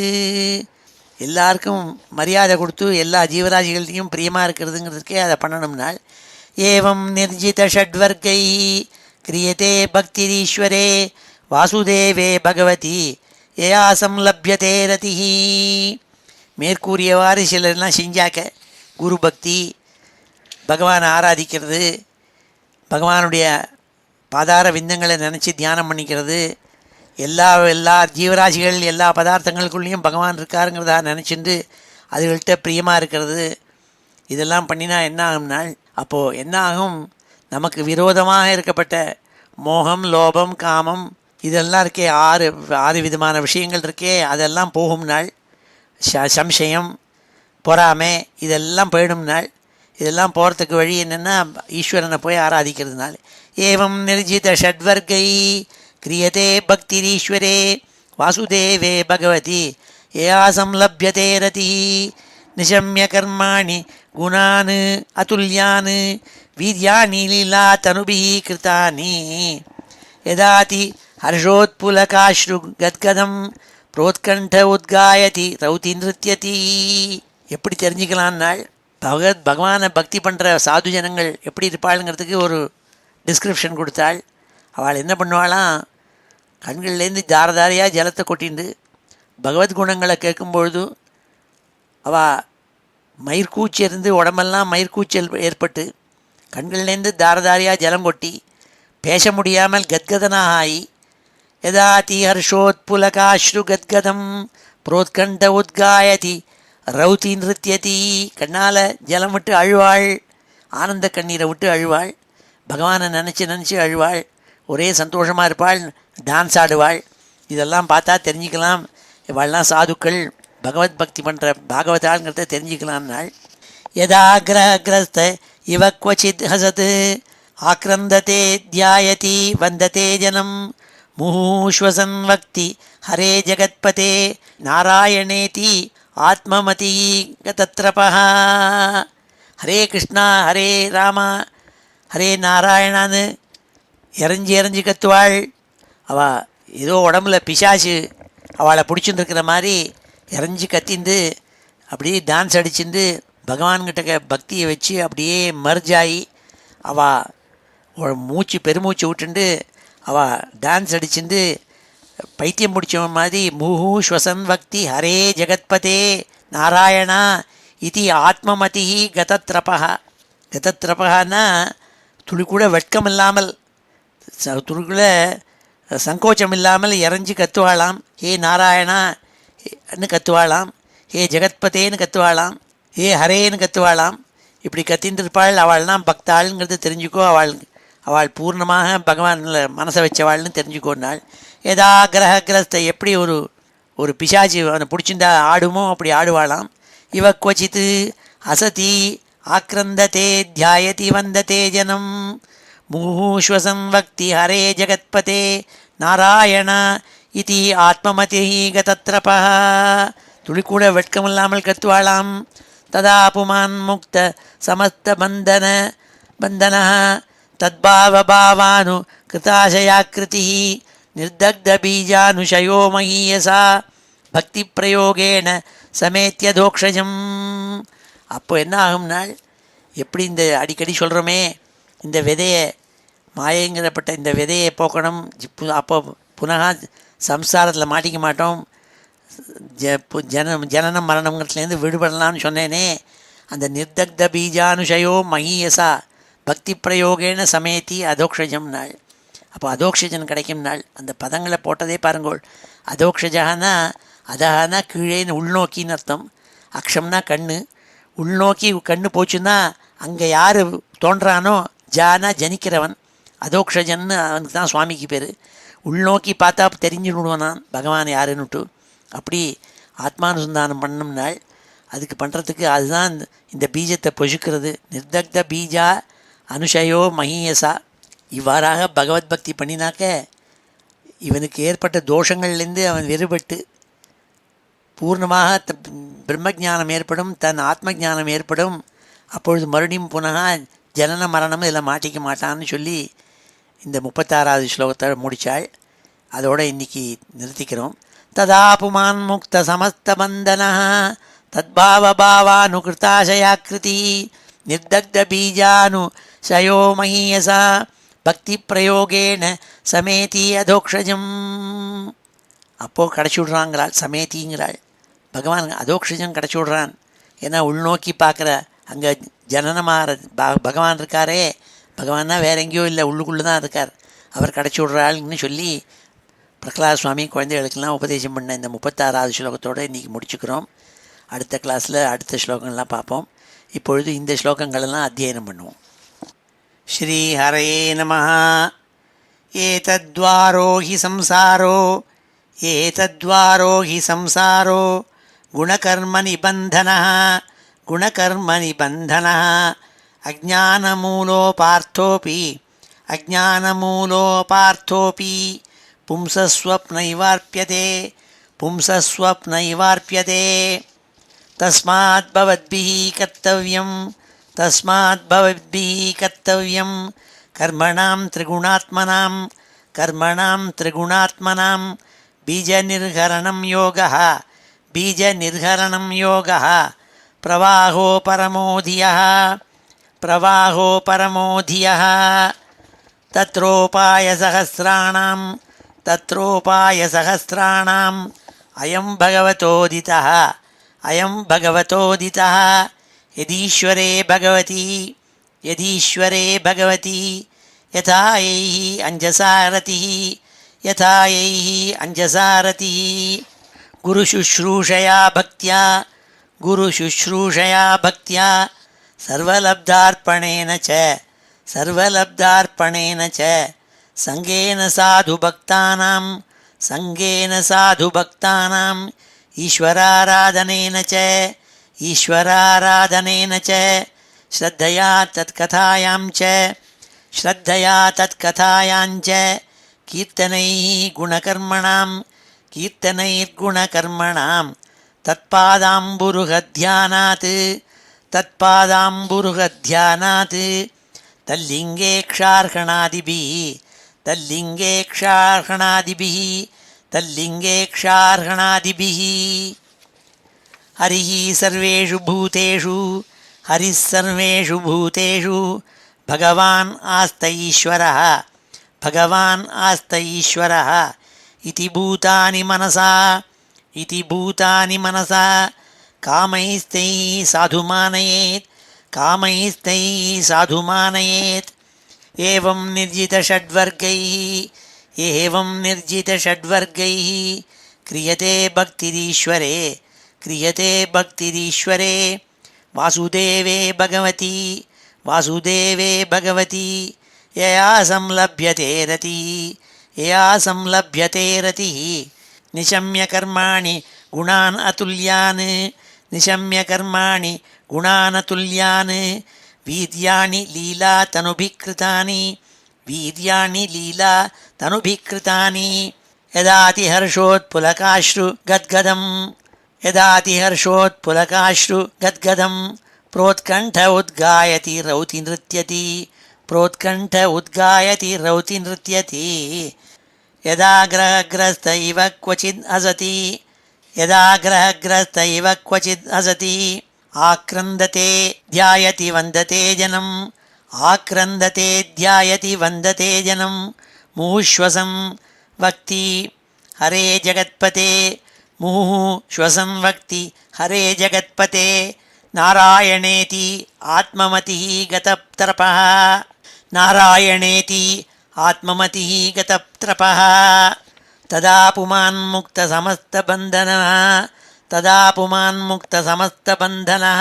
எல்லாருக்கும் மரியாதை கொடுத்து எல்லா ஜீவராசிகள்லையும் பிரியமாக இருக்கிறதுங்கிறதுக்கே அதை பண்ணணும்னால் ஏவம் நிர்ஜித ஷட்வர்க்கை கிரியதே பக்திரீஸ்வரே வாசுதேவே பகவதி ஏயா சம்லப்யதே ரதிஹி. மேற்கூறியவாறு சிலர்லாம் செஞ்சாக்க குரு பக்தி, பகவானை ஆராதிக்கிறது, பகவானுடைய பாதார விந்தங்களை நினச்சி தியானம் பண்ணிக்கிறது, எல்லா ஜீவராசிகள் எல்லா பதார்த்தங்களுக்குள்ளேயும் பகவான் இருக்காருங்கிறதா நினச்சிட்டு அதுகள்கிட்ட பிரியமாக இருக்கிறது. இதெல்லாம் பண்ணினா என்ன ஆகும்னால், அப்போது என்ன ஆகும், நமக்கு விரோதமாக இருக்கப்பட்ட மோகம், லோபம், காமம் இதெல்லாம் இருக்கே, ஆறு விதமான விஷயங்கள் இருக்கே, அதெல்லாம் போகும்னாள். சம்சயம், பொறாமை இதெல்லாம் போயிடும்னாள். இதெல்லாம் போகிறதுக்கு வழி என்னென்னா ஈஸ்வரனை போய் ஆராதிக்கிறதுனால. ஏவம் நிர்ஜித ஷட்வர்க்கை கிரியதே பக்திரீஸ்வரே வாசுதேவே பகவதி ஏயா சம்லப்யதே ரதி நிஷம்ய கர்மாணி குணான் அதுல்யான் வீர்யாணி லீலா தனுபிஹி கிருதானி யதாதி ஹர்ஷோத்புலகாஸ்ரு கத்கதம் புரோத்கண்ட உத்காயதி ரௌதி நிருத்யதி. எப்படி தெரிஞ்சுக்கலான்னாள், பகவானை பக்தி பண்ணுற சாது ஜனங்கள் எப்படி இருப்பாளுங்கிறதுக்கு ஒரு டிஸ்கிரிப்ஷன் கொடுத்தாள். அவள் என்ன பண்ணுவாளாம், கண்கள்லேருந்து தாரதாரியாக ஜலத்தை கொட்டிண்டு பகவத்குணங்களை கேட்கும்பொழுது அவள் மயிர்கூச்சி இருந்து உடம்பெல்லாம் மயிர்கூச்சல் ஏற்பட்டு கண்கள்லேருந்து தாரதாரியாக ஜலம் கொட்டி பேச முடியாமல் கத்கதனாக ஆகி யதாதி ஹர்ஷோத்புலகாஸ்ரு கத்கதம் புரோத்கண்ட உத்காயதி ரௌதி நிருத்யதி. கண்ணால் ஜலம் விட்டு அழுவாள், ஆனந்த கண்ணீரை விட்டு அழுவாள், பகவானை நினச்சி அழுவாள், ஒரே சந்தோஷமாக இருப்பாள், டான்ஸ் ஆடுவாள். இதெல்லாம் பார்த்தா தெரிஞ்சுக்கலாம் இவள்லாம் சாதுக்கள், பகவத் பக்தி பண்ணுற பாகவதாங்கிறத தெரிஞ்சுக்கலான்னாள். யதாகிரகிரஸ்த இவ குவச்சித் ஹசத் ஆக்ரந்ததே தியாயதி வந்ததே ஜனம் முஹூஷ்வசன் வக்தி ஹரே ஜகத்பதே நாராயணேதி ஆத்மமதி கதத்ரபஹ. ஹரே கிருஷ்ணா ஹரே ராமா ஹரே நாராயணான்னு இறஞ்சி கத்துவாள். அவள் ஏதோ உடம்புல பிசாசு அவளை பிடிச்சின்னு மாதிரி இறஞ்சி கத்திந்து அப்படியே டான்ஸ் அடிச்சுட்டு பகவான்கிட்ட பக்தியை வச்சு அப்படியே மர்ஜாயி அவள் பெருமூச்சு விட்டுண்டு அவள் டான்ஸ் அடிச்சுட்டு பைத்தியம் பிடிச்சவன் மாதிரி முஹு ஸ்வசன் வக்தி ஹரே ஜெகத்பதே நாராயணா இது ஆத்மமதி கதத்ரபா. கதத்ரபகான்னா துளி கூட வெட்கம் இல்லாமல், துளி கூட சங்கோச்சம் இல்லாமல் இறஞ்சி கத்துவாளாம். ஹே நாராயணான்னு கத்துவாளாம், ஹே ஜெகத்பதேன்னு கத்துவாளாம், ஹே ஹரேன்னு கத்துவாளாம். இப்படி கத்தின்னு இருப்பாள். அவள்லாம் பக்தாளுங்கிறது தெரிஞ்சுக்கோ, அவள் பூர்ணமாக பகவானில் மனசை வச்சவாள்னு தெரிஞ்சுக்கோன்னாள். ஏதா கிரகஸ்த எப்படி ஒரு பிசாச்சி அவனை பிடிச்சிருந்தா ஆடுமோ அப்படி ஆடுவாளாம். இவ கொச்சித்து அசதி ஆக்ரந்ததே தியாயதி வந்ததே ஜனம் முஹூஷ்வசம் வக்தி ஹரே ஜெகத்பதே நாராயண இதி ஆத்மமதி கதத்ரபா. துளிக்கூட வெட்கமில்லாமல் கத்துவாளாம். ததா புமான் முக்த சமஸ்த பந்தன தத்பாவானு கிருதாசயாக்கிருதி நிர்தக்த பீஜானுஷயோ மகீயசா பக்தி பிரயோகேன சமேத்தியதோக்ஷஜம். அப்போ என்ன ஆகும்னால், எப்படி இந்த அடிக்கடி சொல்கிறோமே, இந்த விதையை மாயங்கிறப்பட்ட இந்த விதையை போக்கணும், அப்போ புனக சம்சாரத்தில் மாட்டிக்க மாட்டோம், ஜனனம் மரணங்கிறதுலேருந்து விடுபடலாம்னு சொன்னேனே, அந்த நிர்தக்த பீஜானுஷயோ மகீயசா பக்தி பிரயோகேன சமேத்தி அதோக்ஷஜம் நாள். அப்போ அதோக்ஷஜன் கிடைக்கும் நாள். அந்த பதங்களை போட்டதே பாருங்கோள். அதோக்ஷஜானா அதஹானா கீழேன்னு உள்நோக்கின்னு அர்த்தம். அக்ஷம்னா கண்ணு. உள்நோக்கி கண்ணு போச்சுன்னா அங்கே யார் தோன்றானோ ஜானா ஜனிக்கிறவன். அதோக்ஷஜன்னு அவனுக்கு தான் சுவாமிக்கு பேர். உள்நோக்கி பார்த்தா தெரிஞ்சுடுவான் நான் பகவான் யாருன்னுட்டு. அப்படி ஆத்மானுசந்தானம் பண்ணும் நாள். அதுக்கு பண்ணுறதுக்கு அதுதான் இந்த பீஜத்தை பொசுக்கிறது. நிர்தக்த பீஜா அனுஷயோ மகீயசா. இவ்வாறாக பகவத் பக்தி பண்ணினாக்க இவனுக்கு ஏற்பட்ட தோஷங்கள்லேருந்து அவன் வெறுபட்டு பூர்ணமாக பிரம்மஜானம் ஏற்படும், தன் ஆத்ம ஜானம் ஏற்படும். அப்பொழுது மறுபடியும் புனக ஜனன மரணம் இதில் மாட்டிக்க மாட்டான்னு சொல்லி இந்த 36வது ஸ்லோகத்தை முடித்தாள். அதோடு இன்றைக்கி நிறுத்திக்கிறோம். ததா புமான் முக்த சமஸ்த பந்தனா தத்பாவபாவானுகிருதாசயாக்கிருதி நிர்தக்த பீஜானு சயோ மகீயசா பக்தி பிரயோகேன சமேதி அதோக்ஷஜம். அப்போது கிடச்சி விட்றாங்கிறாள், சமேத்திங்கிறாள். பகவான் அதோக்ஷஜம் கிடச்சி விட்றான். ஏன்னா உள்நோக்கி பார்க்குற அங்கே ஜனனமாக பகவான் இருக்காரே, பகவான்னா வேற எங்கேயோ இல்லை, உள்ளுக்குள்ளே தான் இருக்கார். அவர் கிடச்சி விட்றாள்னு சொல்லி பிரகலாத சுவாமி குழந்தைகளுக்கெல்லாம் உபதேசம் பண்ண இந்த 36வது ஸ்லோகத்தோடு இன்றைக்கி முடிச்சுக்கிறோம். அடுத்த கிளாஸில் அடுத்த ஸ்லோகங்கள்லாம் பார்ப்போம். இப்பொழுது இந்த ஸ்லோகங்களெல்லாம் அத்தியனம் பண்ணுவோம். ஸ்ரீ ஹரயே நமஹ. ஏதத்வாரோ ஹி சம்சாரோ ஏதத்வாரோ ஹி சம்சாரோ குணகர்ம நிபந்தனः குணகர்ம நிபந்தனः அஜ்ஞானமூலோபார்த்தோபி அஜ்ஞானமூலோபார்த்தோபி பும்சஸ்வப்னைவார்ப்யதே பும்சஸ்வப்னைவார்ப்யதே. தஸ்மாத் பவத்பிஹ கர்த்தவ்யம் தஸ்மாத் பவத்பிஹ கர்த்தவ்யம் கர்மணாம் த்ரிகுணாத்மனாம் கர்மணாம் த்ரிகுணாத்மனாம் பீஜநிர்ஹரணம் யோகः பீஜநிர்ஹரணம் யோகः பிரவாஹோ பரமோதியः பிரவாஹோ பரமோதியः. தத்ரோபாயசஹஸ்ராணாம் தத்ரோபாயசஹஸ்ராணாம் அயம் பகவதோதிதः அயம் பகவதோதிதः. யதீஸ்வரே பகவதி யதீஸ்வரே பகவதி யதா யைஹ அஞ்சசாரதிः யதா யைஹ அஞ்சசாரதிः. குருசுஷ்ரூஷயா பக்தியா குருசுஷ்ரூஷயா பக்தியா சர்வலப்தார்ப்பணேன ச சர்வலப்தார்ப்பணேன ச சங்கேன சாது பக்தானாம் சங்கேன சாது பக்தானாம் ஈஸ்வராராதனேன ச ஈஸ்வராராதனேன ச ஸ்ரத்தயா தத்கதாயாம் ச ஸ்ரத்தயா தத்கதாயாம் ச கீர்த்தனைः குணகர்மணாம் கீர்த்தனைர்குணகர்மணாம் தத்பாதாம்புருகத்யானாத் தத்பாதாம்புருகத்யானாத் தல்லிங்கேக்ஷார்ஹணாதிபிः தல்லிங்கேக்ஷார்ஹணாதிபிः தல்லிங்கேக்ஷார்ஹணாதிபிः. ஹரிः சர்வேஷு பூதேஷு ஹரிः சர்வேஷு பூதேஷு பகவான் ஆஸ்த ஈஸ்வரः பகவான் ஆஸ்த ஈஸ்வரः. இதி பூதானி மனசா இதி பூதானி மனசா காமைஸ்தைः சாதுமானயேத் காமைஸ்தைः சாதுமானயேத். ஏவம் நிர்ஜிதஷட்வர்கைः ஏவம் நிர்ஜிதஷட்வர்கைः கிரியதே பக்திரீஸ்வரே கிரியதே பக்திரீஸ்வரே. வாசுதேவே பகவதி வாசுதேவே பகவதி யயா சம்லப்யதே ரதிः யயா சம்லப்யதே ரதிः. நிஷம்ய கர்மாணி குணான் அதுல்யான் நிஷம்ய கர்மாணி குணான் அதுல்யான் வீர்யாணி லீலா தனுபிக்ருதானி வீர்யாணி லீலா தனுபிக்ருதானி. யதாதி ஹர்ஷோத்புலகாஸ்ரு கத்கதம் யதாதி ஹர்ஷோத்புலகாஸ்ரு கத்கதம் புரோத்கண்ட உத்காயதி ரௌதி நிருத்யதி प्रोत्कण्ठ उद्गायति रौति नृत्यति यदा ग्रहग्रस्त इव क्वचिद् हसति यदा ग्रहग्रस्त इव क्वचिद् हसति आक्रन्दते ध्यायति वन्दते जनम् आक्रन्दते ध्यायति वन्दते जनम् मुहुश्वसं वक्ति हरे जगत्पते मुहुः श्वसं वक्ति हरे जगत्पते नारायणेति आत्ममतिः गतत्रपः नारायणेति आत्ममतिः गतत्रपः तदा पुमान्मुक्तसमस्तबन्धनः तदा पुमान्मुक्तसमस्तबन्धनः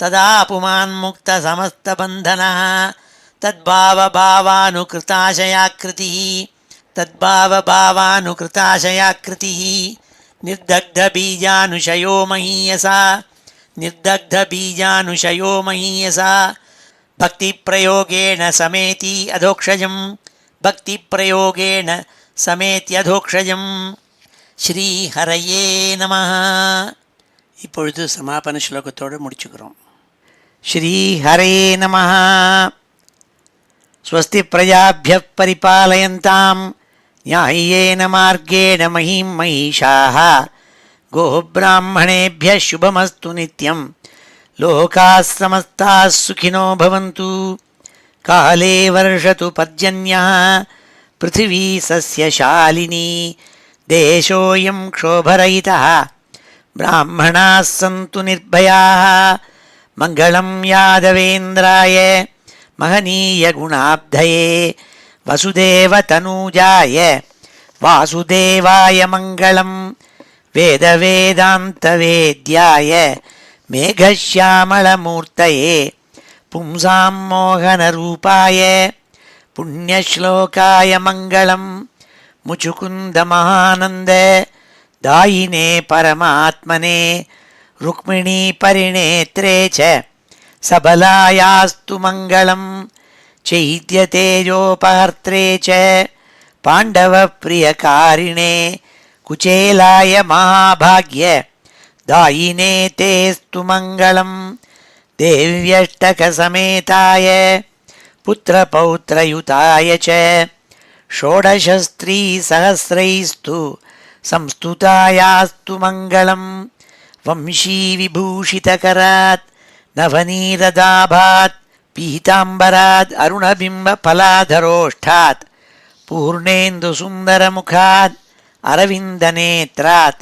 तदा पुमान्मुक्तसमस्तबन्धनः तद्भावभावानुकृताशयाकृतिः तद्भावभावानुकृताशयाकृतिः निर्दग्धबीजानुशयो महीयसा निर्दग्धबीजानुशयो महीयसा भक्तिप्रयोगेण समेति अधोक्षजं भक्तिप्रयोगेण சமேத்யதோக்ஷஜம். ஸ்ரீ ஹரையே நமஹ. இப்பொழுது சமாபன ஸ்லோகத்தோடு முடிச்சுக்கிறோம். ஸ்ரீ ஹரையே நமஹ. ஸ்வஸ்தி பிரஜாப்யः பரிபாலயந்தாம் ஞாயேன மார்கேண மஹீம் மஹீஷாः கோப்ராஹ்மணேभ्यः शुभमस्तु நித்யம் லோகாः समस्ताः सुखिनो भवन्तु काले वर्षतु पर्जन्यः पृथिवी सस्यशालिनी देशोऽयं क्षोभरहितः ब्राह्मणाः सन्तु निर्भयाः मङ्गलं यादवेन्द्राय महनीयगुणाब्धये वसुदेवतनूजाय वासुदेवाय मङ्गलं वेदवेदान्तवेद्याय मेघश्यामलमूर्तये पुंसां मोहनरूपाय पुण्यश्लोकाय मङ्गलं मुचुकुन्दमहानन्द दायिने परमात्मने रुक्मिणीपरिणेत्रे च सबलायास्तु मङ्गलं चैद्यतेजोपहर्त्रे च पाण्डवप्रियकारिणे कुचेलाय महाभाग्य दायिने तेस्तु मङ्गलं देव्यष्टकसमेताय पुत्रपौत्रयुताय च षोडशस्त्रीसहस्रैस्तु संस्तुतायास्तु मङ्गलं वंशीविभूषितकरात् नवनीरदाभात् पीताम्बरात् अरुणबिम्बफलाधरोष्ठात् पूर्णेन्दुसुन्दरमुखात् अरविन्दनेत्रात्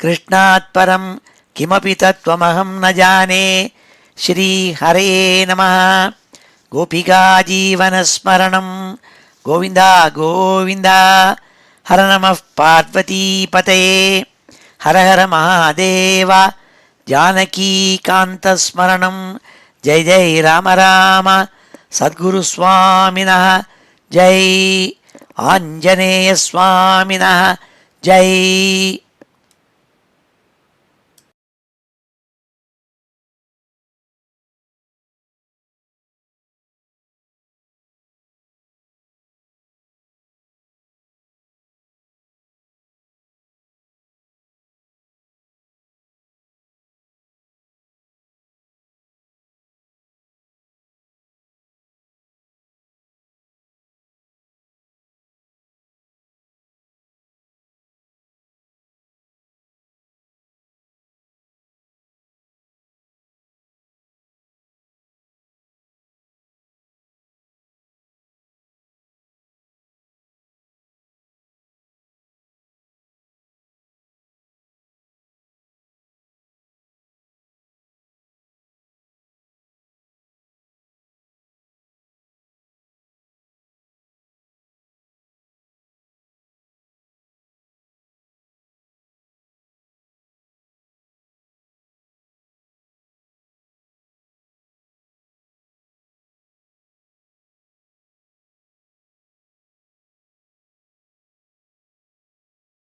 कृष्णात् परं किमपि तत्त्वमहं न जाने. श्रीहरे नमः. गोपिकाजीवनस्मरणं गोविन्द गोविन्द. हर नमः पार्वतीपतये. हर हर महादेव. जानकीकान्तस्मरणं जय जय राम राम. सद्गुरुस्वामिनः जय. आञ्जनेयस्वामिनः जय.